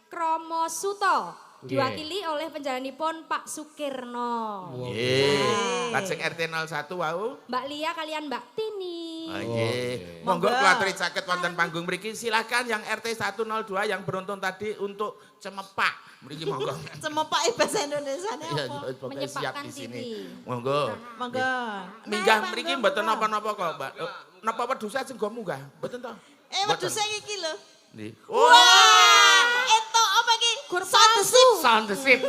Kromo Suto. Nggih. Diwakili oleh penjalanipun Pak Sukirno. Nggih. Lajeng RT 01 wau. Mbak Lia kalian Mbak Tini. Nggih. Monggo Monggo. kula aturi caket wonten panggung mriki. Silakan yang RT 102 yang beruntung tadi untuk cemepak. Mriki monggo. Cemepak bahasa Indonesiane Iya, apa? pokoknya siap Menyepakkan di sini. Titi. Monggo. Monggo. Minggah Nah, mriki panggung, mboten monggo. napa-napa kok, Mbak. Napa wedhuse sing go munggah? Mboten to? Wedhus iki lho. Nggih. Wah, eto apa iki? Gur Sound palsu. sip. Sound the ship.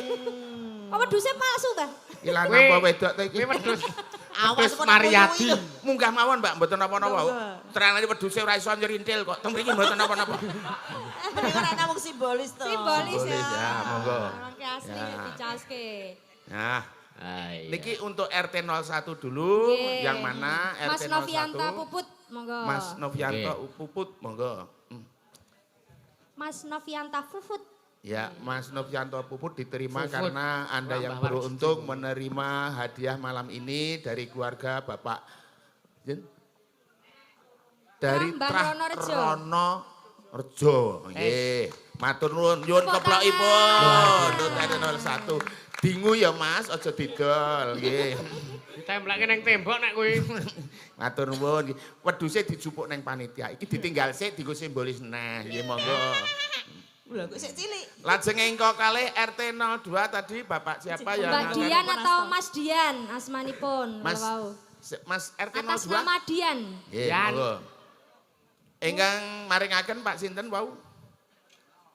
Apa dusnya palsu ta? Ilang Wih. apa wedok to iki? Kuwi wedhus. Awas Wedhus kok Mariati. kuyu-kuyu. Munggah mawon, Mbak, mboten napa-napa. Monggo. Terangane wedhuse ora iso nyerintil kok. Teng mriki mboten napa-napa. Menika ora namung simbolis to. Simbolis ya. Simbolis, ya, monggo. Oke asli Ya. dicaske. Nah, Hai. niki untuk RT 01 dulu. Nggih. Yang mana Mas RT 01? Novianta Puput, monggo. Mas Novianto Nggih. Puput, monggo. Mas Novianta Fufut. Ya, Mas Novianto Puput diterima Fufut. karena Anda yang Tambah beruntung menerima hadiah malam ini dari keluarga Bapak Jen? Dari Mbah Trah Ronorejo. Krono Rejo. Nggih. Matur nuwun, nyuwun Tepuk keplokipun. Nut RT 01. Dingu ya Mas, aja didol, nggih. Ditemplake ning tembok nek kuwi. Matur nuwun. nggih. Wedhuse dijupuk neng panitia. Iki ditinggal sik dienggo simbolis neh. Nggih, monggo. Lho kok sik cilik. Lajeng engko kalih RT 02 tadi Bapak siapa yang Mbak akan- Dian atau Mas Dian asmanipun. Mas Kalau wau. Mas RT Atas 02. nama Dian. Nggih, Dian. monggo. Ingkang maringaken Pak sinten wau?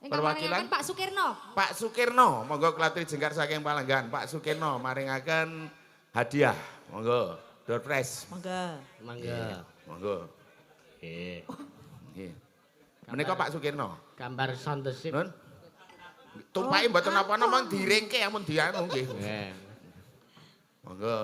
Ingkang Perwakilan? maringaken Pak Sukirno. Pak Sukirno, monggo klatri jengkar saking Palenggan. Pak Sukirno maringaken hadiah. Monggo. Door prize. Monggo. Mangga. Monggo. Nggih. Nggih. Menika Pak Sukirno. Gambar sound the ship. Nun. Tumpaki mboten napa-napa diringke ampun dianu nggih. Nggih. Monggo.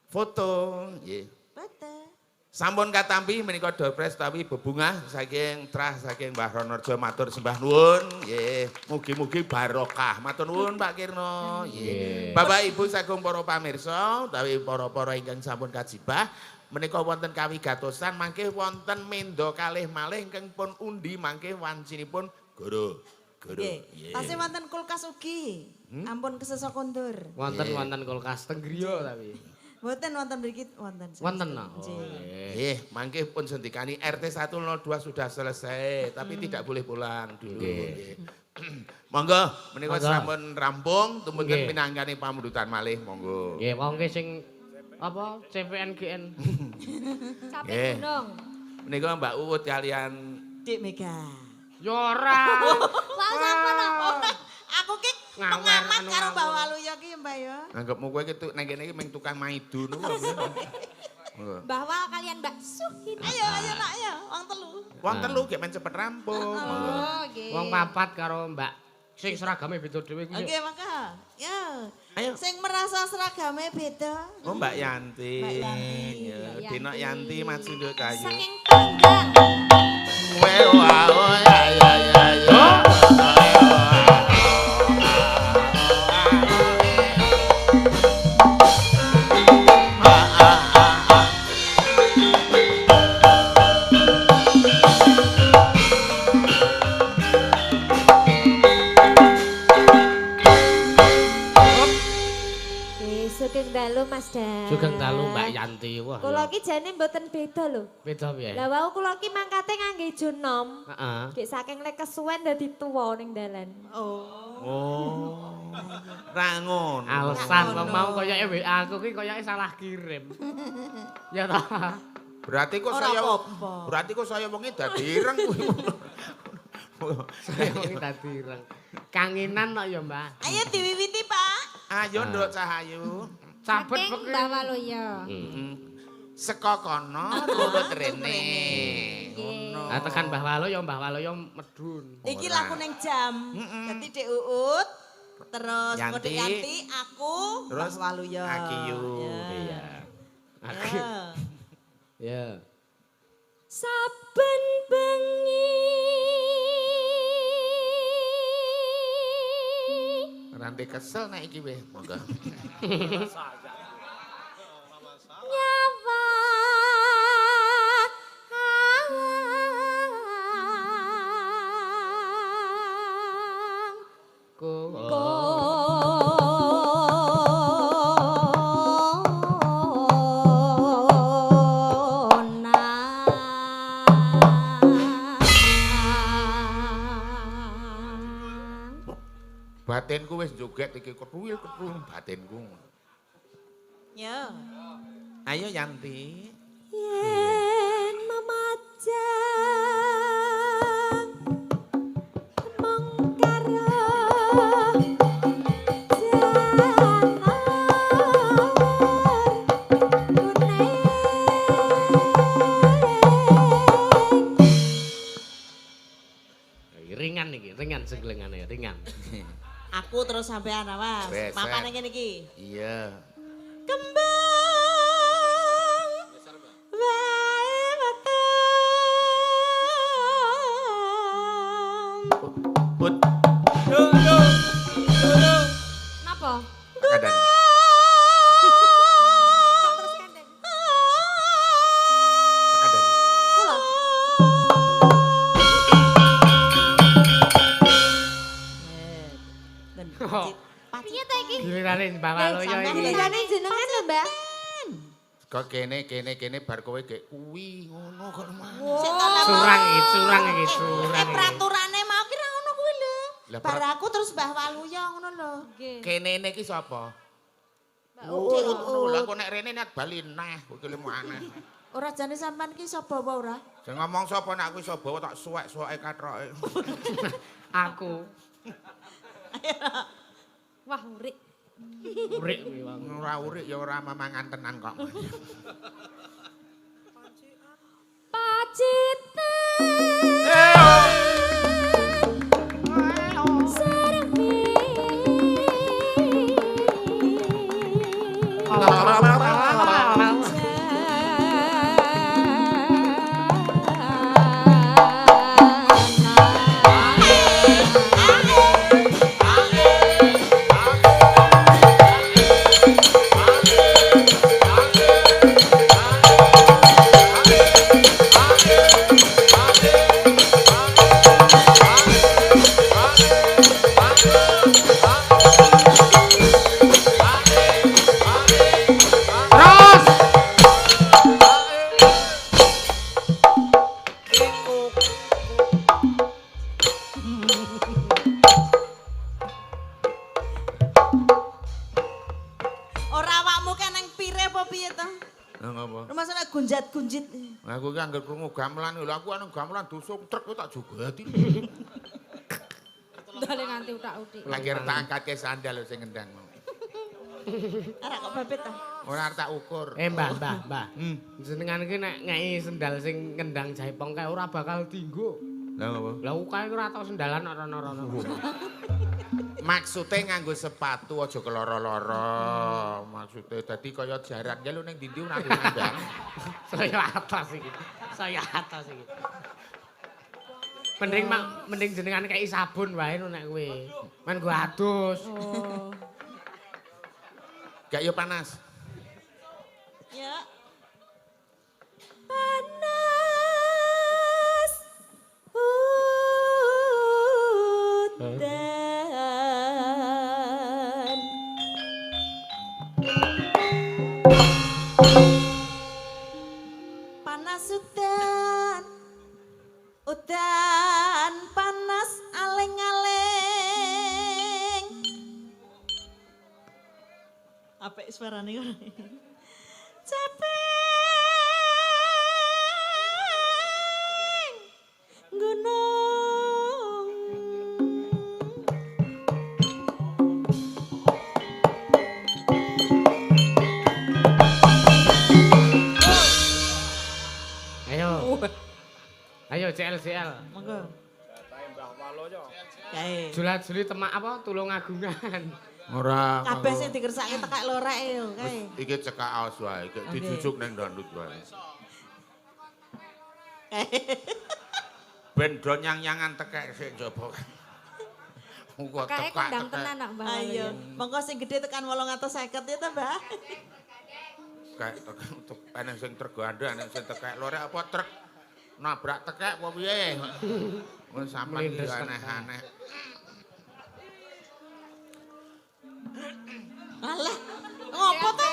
Foto nggih. Betul. Sampun katampi menika door prize tapi bebungah saking Trah saking Mbah Ronorejo matur sembah nuwun nggih. Mugi-mugi barokah. Matur nuwun Pak Kirno nggih. Bapak Ibu saking para pamirsa utawi para-para ingkang sampun kajibah menika wonten kawigatosan mangke wonten menda kalih malih ingkang pun undi mangke wancinipun guru. Guru. Nggih. Tasih wonten kulkas ugi. Ampun kesesa kondur. Wonten kulkas teng griya tapi. Mboten wonten mriki wonten. Wonten no. Mangke pun sendikani RT 102 sudah selesai, tapi tidak boleh pulang dulu. Nggih. Monggo menika sampun rampung, tumunten pinanggane pamundutan malih, monggo. Nggih, wong ki sing apa CPNGN. Capek gunung. Menika Mbak Uut kalian Dik Mega. Ya ora. Wah sampun kok. Aku ki pengamat karo Mbak Waluya ki Mbak ya. anggapmu kowe ki nang kene iki mung tukang maidu niku. Monggo. Bahwa kalian Mbak Suhin. Ayo nak ya, wong telu. Wong telu gek men cepet rampung. Monggo. Oh, nggih. Wong papat karo Mbak sing seragame beda dhewe kuwi. Oke, maka. Ya. Ayo. Sing merasa seragame beda. Oh Mbak Yanti. Mbak Yanti. Ya, Mbak Dina Yanti. Yanti Mas Sunduk Kayu. Saking panggang. Wah, oh ya ya ya ya. Sugeng dalu Mas Dan. Sugeng dalu Mbak Yanti. Wah. Kula ki jane mboten beda lho. Beda piye? Lah wau kula ki mangkate ngangge junom. Heeh. Gek saking lek kesuwen dadi tuwa ning dalan. Oh. Ra ngono. Alasan mau koyoke WA aku ki koyoke salah kirim. Ya ta. Berarti kok Ora saya apa-apa. berarti kok saya wengi dadi ireng kuwi. Saya iki dadi ireng. Kangenan kok ya, Mbak. Ayo diwiwiti, Pak. Ayo Nduk Cahayu. Sabet Saking pekir. Mbak Waluya. Seko kono turut rene. Nggih. Lah tekan Mbah Walo ya Mbah Walo ya medun. Iki laku ning jam. Dadi Dik Uut, terus Yanti. Kodek Yanti, aku, Terus Mbah Waluya. Akiyu. Iya. Aku. Ya. Ya. Saben bengi. Ranti kesel nek iki weh, monggo. Nyawa. Batinku wis joget iki ketuwil batinku. Ya. Ayo Yanti. Yen memajang mongkaro Ringan iki, ringan seglengane, ringan. Aku terus sampean awas. Beset. Makan ngene iki. Iya. Kembang wae weteng. Put. Napa? Kadang. Kok terus kandeng? Kadang. Kula. Dan Oh. Piye ta iki? Gilirane Mbah Walo ya sampean iki. Gilirane jenengan lho, Mbak. Kok kene bar kowe gek kuwi ngono kok mah. Sik to lah, Curang Pak. iki, curang iki, curang. iki. Peraturane mau ki ra ngono kuwi lho. Lah, Bar aku terus Mbah Waluya ngono lho. Nggih. Kene iki sapa? Mbak Oh, Uut. lha kok nek rene niat bali neh, kok kelemu aneh. Ora jane sampean ki sapa apa ora? Sing ngomong sapa nek aku iso bawa tak suwek-suweke katroke. Aku. Wah, urik. Urik kuwi wong. Ora urik ya ora mamangan tenan kok. gunjit. Aku ki anggere krungu gamelan lho aku ana gamelan dusuk truk tak jogati. Ndale nganti utak-utik. Lagi arep tak angkatke sandal sing ngendang. Arek kok babet ta? Ora arep tak ukur. Mbah. Jenengan iki nek ngeki sendal sing kendang jaipong kae ora bakal dienggo. Lah apa? Lah kae ora tau sendalan rono-rono. Maksude nganggo sepatu aja keloro-loro. Maksude dadi kaya jaran ya lho ning ndi-ndi ora ngandang. Saya atas iki. Mending jenengan kei sabun wae nek kowe. Men go adus. Oh. Gak yo panas. Ya. Panas udan. Panas udan. Udan panas aleng-aleng. Apik suarane ngono. Capek gunung. Ayo CL. Monggo. Kae. Julat-juli temak apa tulung agungan. Ora. Kabeh sing dikersake tekak lorek yo kae. Iki cekak aos wae, iki dijujuk ning dandut wae. Ben do nyang-nyangan tekek sik njaba. Engko Kae tekak. kendang tenan nak Mbah. Ayo, monggo sing gedhe tekan 850 ya ta, Mbah? Kayak ana sing tergandha, ana sing tekek lorek apa truk nabrak tekek apa piye? Wis sampean iki aneh-aneh. Alah, ngopo to?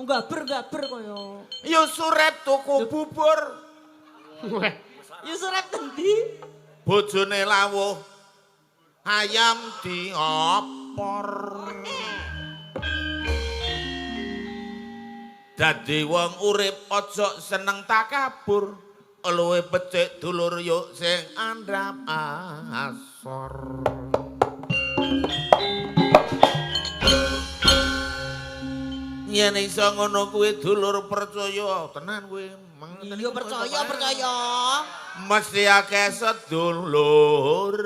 Gaber-gaber koyo. Yo surep tuku bubur. Yo surep endi? Bojone lawuh ayam diopor. Dadi wong urip aja seneng takabur. Luwe becik dulur yuk sing andhap asor. Yen iso ngono kuwi dulur percaya tenan kuwi. Iya percaya. Mesti akeh sedulur.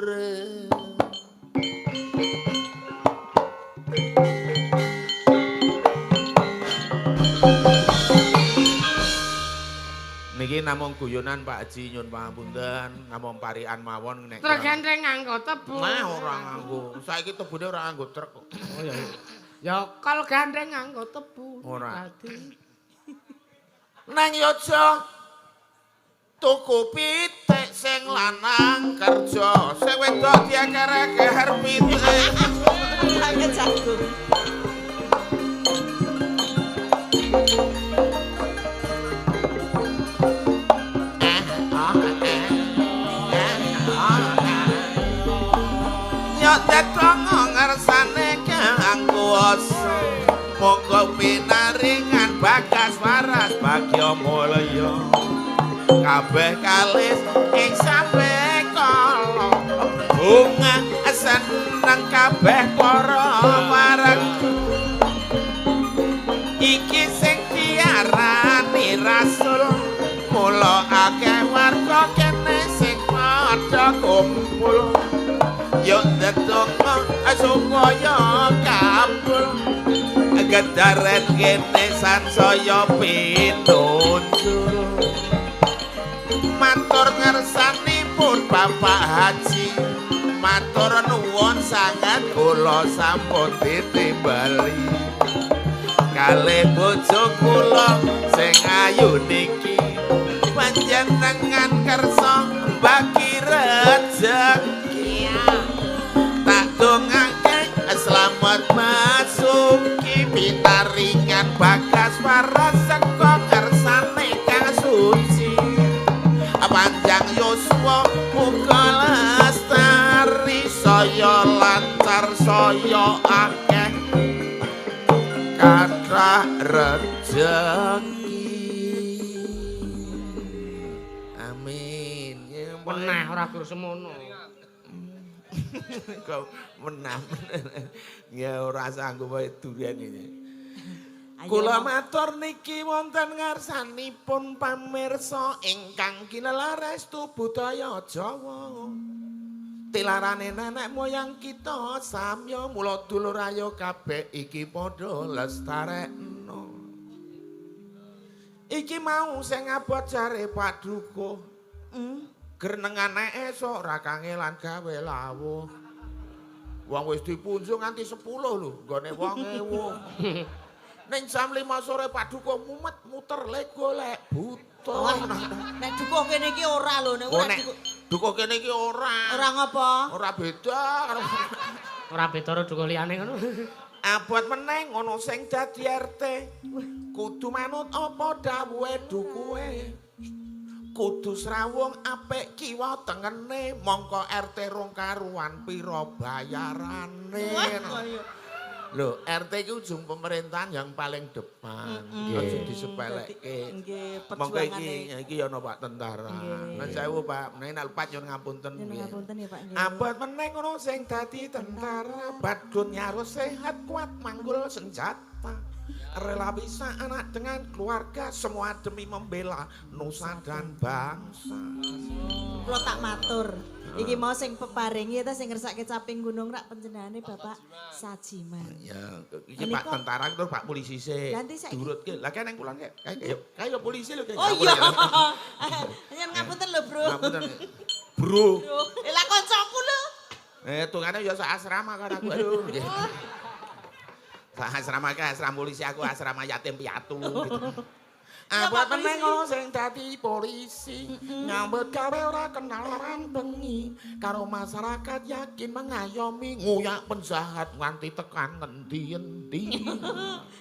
Niki namung guyonan Pak Haji nyun pangapunten, namung parian mawon nek. Truk gandeng nganggo tebu. Nah ora nganggo. Saiki tebune ora nganggo truk kok. Oh ya. Ya kal gandeng nganggo tebu. Ora. Dadi Nang yojo tuku pitik sing lanang kerja, sing wedok diaker-aker pitik. Kaget jagung. Nyok tetong ngersane kangkuos, monggo pinaringan bagas waras bagya mulya. Kabeh kalis ing sampe kala bunga seneng kabeh para wareg. Iki sing diarani rasul, mula akeh warga kene sing padha kumpul. Yuk ndedonga supaya kabul, gedaren kene sansaya pinunjul. Matur ngersanipun Bapak Haji, matur nuwun sanget kula sampun ditimbali. Kalih bojo kula sing ayu niki, panjenengan kersa bagi rejeki. Tak dongake selamat masuki pinaringan bagas waras saka kersane kang suci. Panjang yuswa muga lestari saya lancar saya akeh kathah rejeki. ora gur semono. Kau menang. Ya ora sanggup wae durian iki. Kula matur niki wonten ngarsanipun pamirsa ingkang kinelerestu budaya Jawa. Tilarane nenek moyang kita samya mula dulur ayo kabeh iki padha lestarekno. Iki mau sing abot jare Pak Dukuh. Grenengan esuk ora kangelan gawe lawuh. Wong wis dipunjung nganti 10 lho nggone wong ewu. Ning jam 5 sore Pak Dukuh mumet muter le golek buta. Nek dukuh kene iki ora lho nek ora Dukuh kene iki ora. ora ngapa? Ora beda karo Ora beda karo dukuh liyane ngono. abot meneng ngono sing dadi RT. Kudu manut apa dawuhe dukuhe. Kudu srawung apik kiwa tengene mongko RT rong karuan pira bayarane. Lho, RT iki ujung pemerintahan yang paling depan. Aja disepelekke. Nggih, Monggo perjuangane. iki ana Pak tentara. Nun sewu Pak, menawi alpat nyuwun ngapunten nggih. Ngapunten ya Pak nggih. Abot meneng ngono sing dadi tentara, badun nyarus sehat kuat manggul senjata. Rela bisa anak dengan keluarga, semua demi membela nusa dan bangsa. Kula tak matur. Iki mau sing peparingi ta sing ngersake caping gunung rak panjenengane Bapak Sajiman. Ya, iki Pak tentara terus Pak polisi sih. Ganti saiki. Durutke. Lah kene kulon kayak polisi lho kayak. Oh iya. Yen ngapunten lho, Bro. Ngapunten. Bro. Lah kancaku lho. Tungane ya sak asrama karo aku. Aduh. Sak asrama ke asrama polisi aku asrama yatim piatu gitu. Abot meneng sing dadi polisi nyambut gawe ora kenal lan bengi karo masyarakat yakin mengayomi nguyak penjahat nganti tekan ngendi-endi.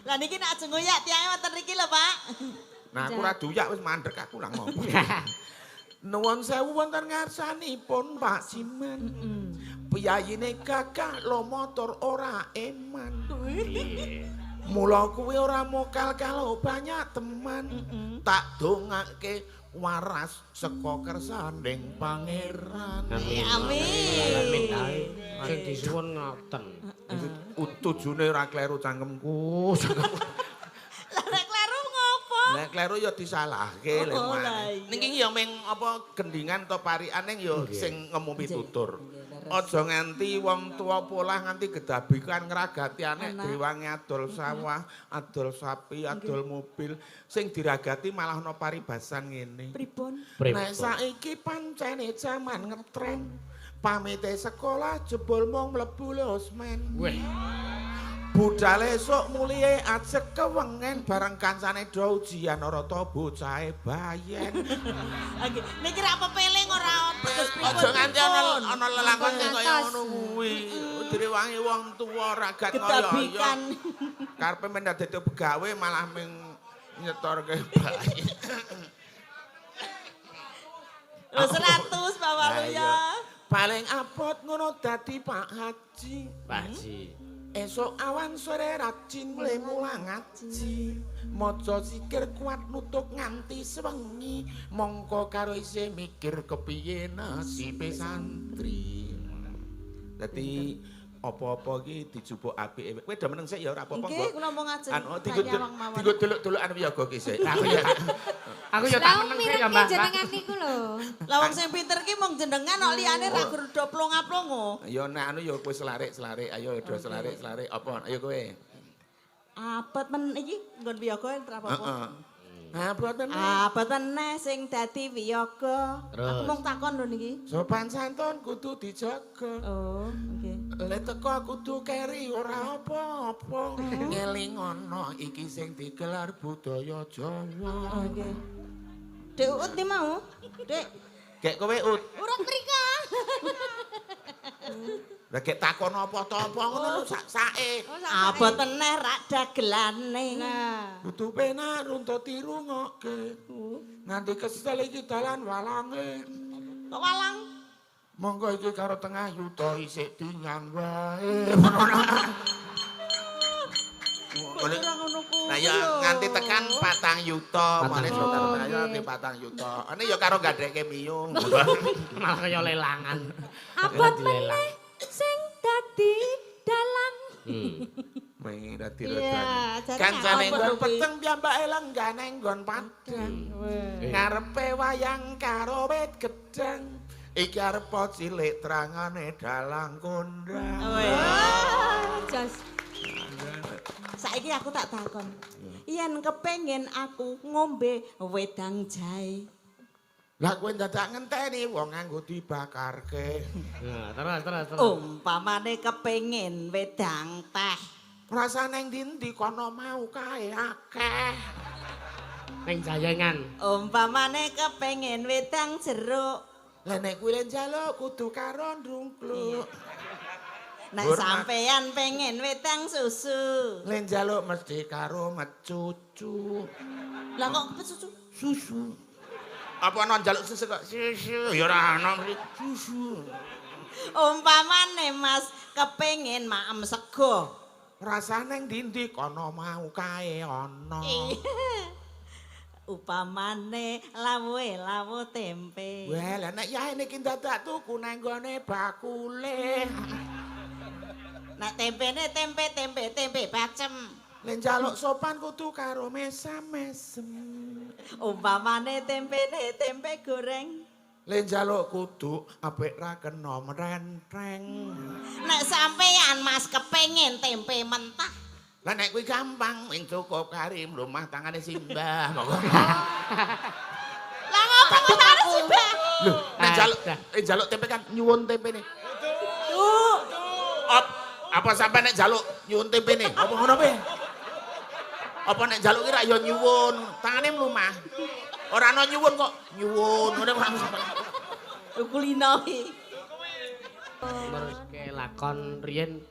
Lah niki nek ajeng ngoyak tiange wonten mriki lho, Pak. Nah aku ora duyak wis mandek aku lang ngomong. Nuwun sewu wonten ngarsanipun Pak Siman. Piyayine gagah lo motor ora eman. Mula kuwi ora mokal kalau banyak teman. Tak dongake waras saka kersaning pangeran. Amin. Sing disuwun ngoten. Tujune ora kleru cangkemku. Lah nek kleru ngopo? Nek kleru ya disalahke lek Oh, lah maneh. iya. Ning iki ya meng apa gendingan to parikan ning ya sing ngemu pitutur. Aja nganti wong tua polah nganti gedabikan ngragati anek diwangi adol sawah, adol sapi, adol mobil. Sing diragati malah ana paribasan ngene. Pripun? Nek saiki pancene jaman ngetren. Pamite sekolah jebul mung mlebu losmen. Weh. Budal esuk mulihe ajek kewengen bareng kancane do ujian ora ta bocahe bayen. Oke, niki rak pepeling ora teges pripun. Aja nganti ana lelakon sing kaya ngono kuwi. Direwangi wong tuwa ragat ngoyo. Gedabikan. Karepe men dadi begawe malah ming nyetorke bayen. Lho 100 Pak Walu ya. Paling abot ngono dadi Pak Haji. Pak Haji. Esok awan sore rajin mulai mulang ngaji. Maca zikir kuat nutuk nganti sewengi. Mongko karo isih mikir kepiye nasibe santri. Dadi apa-apa iki dijupuk apike. Kowe do meneng sik ya ora apa-apa. Nggih, kula mau ngajeng. Digo delok-delokan wiyaga ki sik. Aku ya tak meneng sik ya, Mbak. jenengan niku lho. Lah wong sing pinter ki mung jenengan kok liyane ra gur do plonga-plongo. Ya nek anu ya kowe selarik-selarik. Ayo do selarik-selarik apa? Ayo kowe. Abot men iki nggon wiyaga ora apa-apa. Heeh. Abot meneh. Abot meneh sing dadi wiyaga. Terus. Aku mung takon lho niki. Sopan santun kudu dijaga. Oh, oke. Lek teko kudu keri ora apa-apa. Ngelingono iki sing digelar budaya Jawa. Oke. Dek Uut di mau? Dek, Gek kowe ut. urut mrika. Lah gek takon apa-apa ngono lho sak-sake. Abot meneh rak dagelane. Nah, Kudu penak runtut dirungokke. Nganti kesel iki dalan walange. Kok walang? Monggo iki karo tengah yuta isik dinyang wae. Kok ora ngono kuwi? Nah ya nganti tekan 4 yuta, mane saudara ayo nganti 4 yuta. Ane ya karo gadheke miyung. Malah kaya lelangan. Abot meneh sing dadi dalang. Mengi dadi Iya, redan. jare Kancane ngapa nggon kuwi? peteng piyambake lenggane nggon padang. Ngarepe wayang karo wit gedang. Iki arep cilik terangane dalang kondang. Jas. Saiki aku tak takon. Yen kepengin aku ngombe wedang jahe. Lah kowe dadak ngenteni wong nganggo dibakarke. Nah, terus. Umpamane kepengin wedang teh. Rasane ning ndi kono mau kae akeh. Ning jayengan. Umpamane kepengin wedang jeruk. Lah nek kuwi njaluk kudu karo ndrungkluk. Nek Hormat. sampeyan pengen wedang susu. Len njaluk mesti karo mecucu. Lah kok susu? Susu. Apa ana njaluk susu kok susu? Ya ora ana susu. Umpamane Mas kepengin maem sego. Rasane ndi kono mau kae ana. Upamane lawuh tempe. Wah, lah nek yae niki dadak tuku nang gone bakule. Nek tempene tempe bacem. Len njaluk sopan kudu karo mesam-mesem. Umpamane tempene tempe goreng. Len njaluk kudu apik ra kena mrentreng. Nek sampeyan Mas kepengin tempe mentah. Lah nek kuwi gampang, wing cukup kari mlumah tangane simbah. Lah ngopo kok harus sibah? Lho, nek njaluk tempe kan nyuwun tempene. Duh. Apa sampe nek njaluk nyuwun tempene? Apa ngono pe? Apa nek njaluk ki ra ya nyuwun, tangane mlumah. Ora ana nyuwun kok, nyuwun ngono Kulino iki. Meruske lakon riyen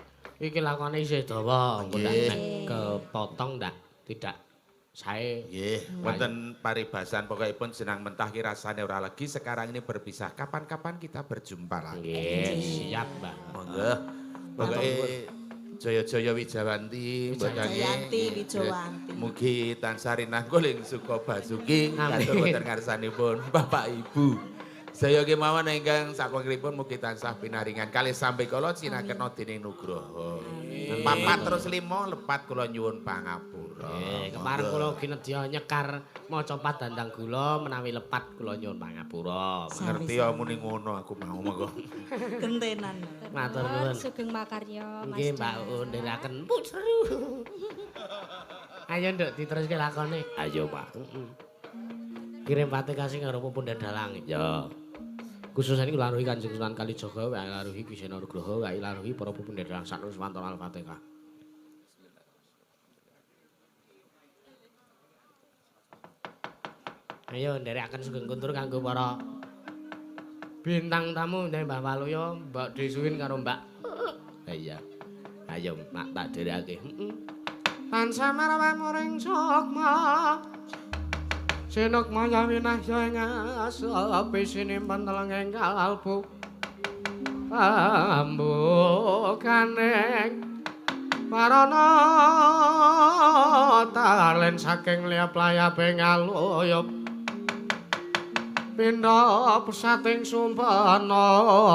iki lakone isih dawa, ampun nek kepotong ndak tidak sae. Nggih, wonten paribasan pokokipun jenang mentah ki rasane ora legi, sekarang ini berpisah. Kapan-kapan kita berjumpa lagi. Nggih, siap, Mbak. Monggo. Pokoke Jaya-jaya Wijawanti, Wijayanti, Wijawanti. Mugi tansah rinah guling suka basuki Amin. katur wonten ngarsanipun Bapak Ibu. Saya kemawon ingkang sakwengipun mugi tansah pinaringan kalih sampai kala cinakena dening Nugroho. 4 terus 5 lepat kula nyuwun pangapura. Kemarin kula ugi nedya nyekar maca padandang gula menawi lepat kula nyuwun pangapura. Ngerti ya muni ngono aku mau monggo. Gentenan. Matur nuwun. Sugeng makarya Mas. Nggih, Mbak Un ndherekaken seru. Ayo nduk diteruske lakone. Ayo, Pak. Kirim pate kasih karo Pundhen Dalang. Ya. Khususane kula aruhi Kanjeng Sunan Kalijaga wa aruhi Ki Sena Nugroho wa aruhi para Pundhen Dalang saknus wonten Al-Fatihah. Ayo nderekaken sugeng kuntur kanggo para bintang tamu nek Mbah Waluya, Mbak Desuwin karo Mbak. Iya. Ayo mak tak dherekake. Tansah marwah muring sukma. Sinuk maya winahya ing asapi sinimpen telenging kalbu. Ambukaning marana talen saking liap layaping aluyup. Pindha pesating sumpana